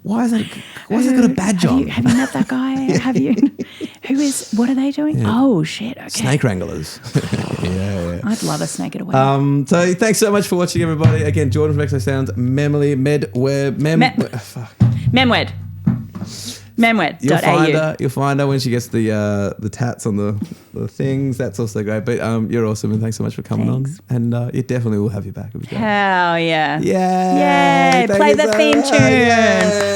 Why is that? Why's it got a badge on? Have you met that guy? Have you? What are they doing? Yeah. Oh, shit. Okay. Snake wranglers. yeah. I'd love a snake at a wedding. So thanks so much for watching, everybody. Again, Jordan from Exo Sounds, Mem Wed. Mem Wed. memwed.au. You'll find her when she gets the tats on the things. That's also great. But you're awesome, and thanks so much for coming on. And it definitely will have you back. Hell yeah. Yay. Yay. Play the theme tune. Yay.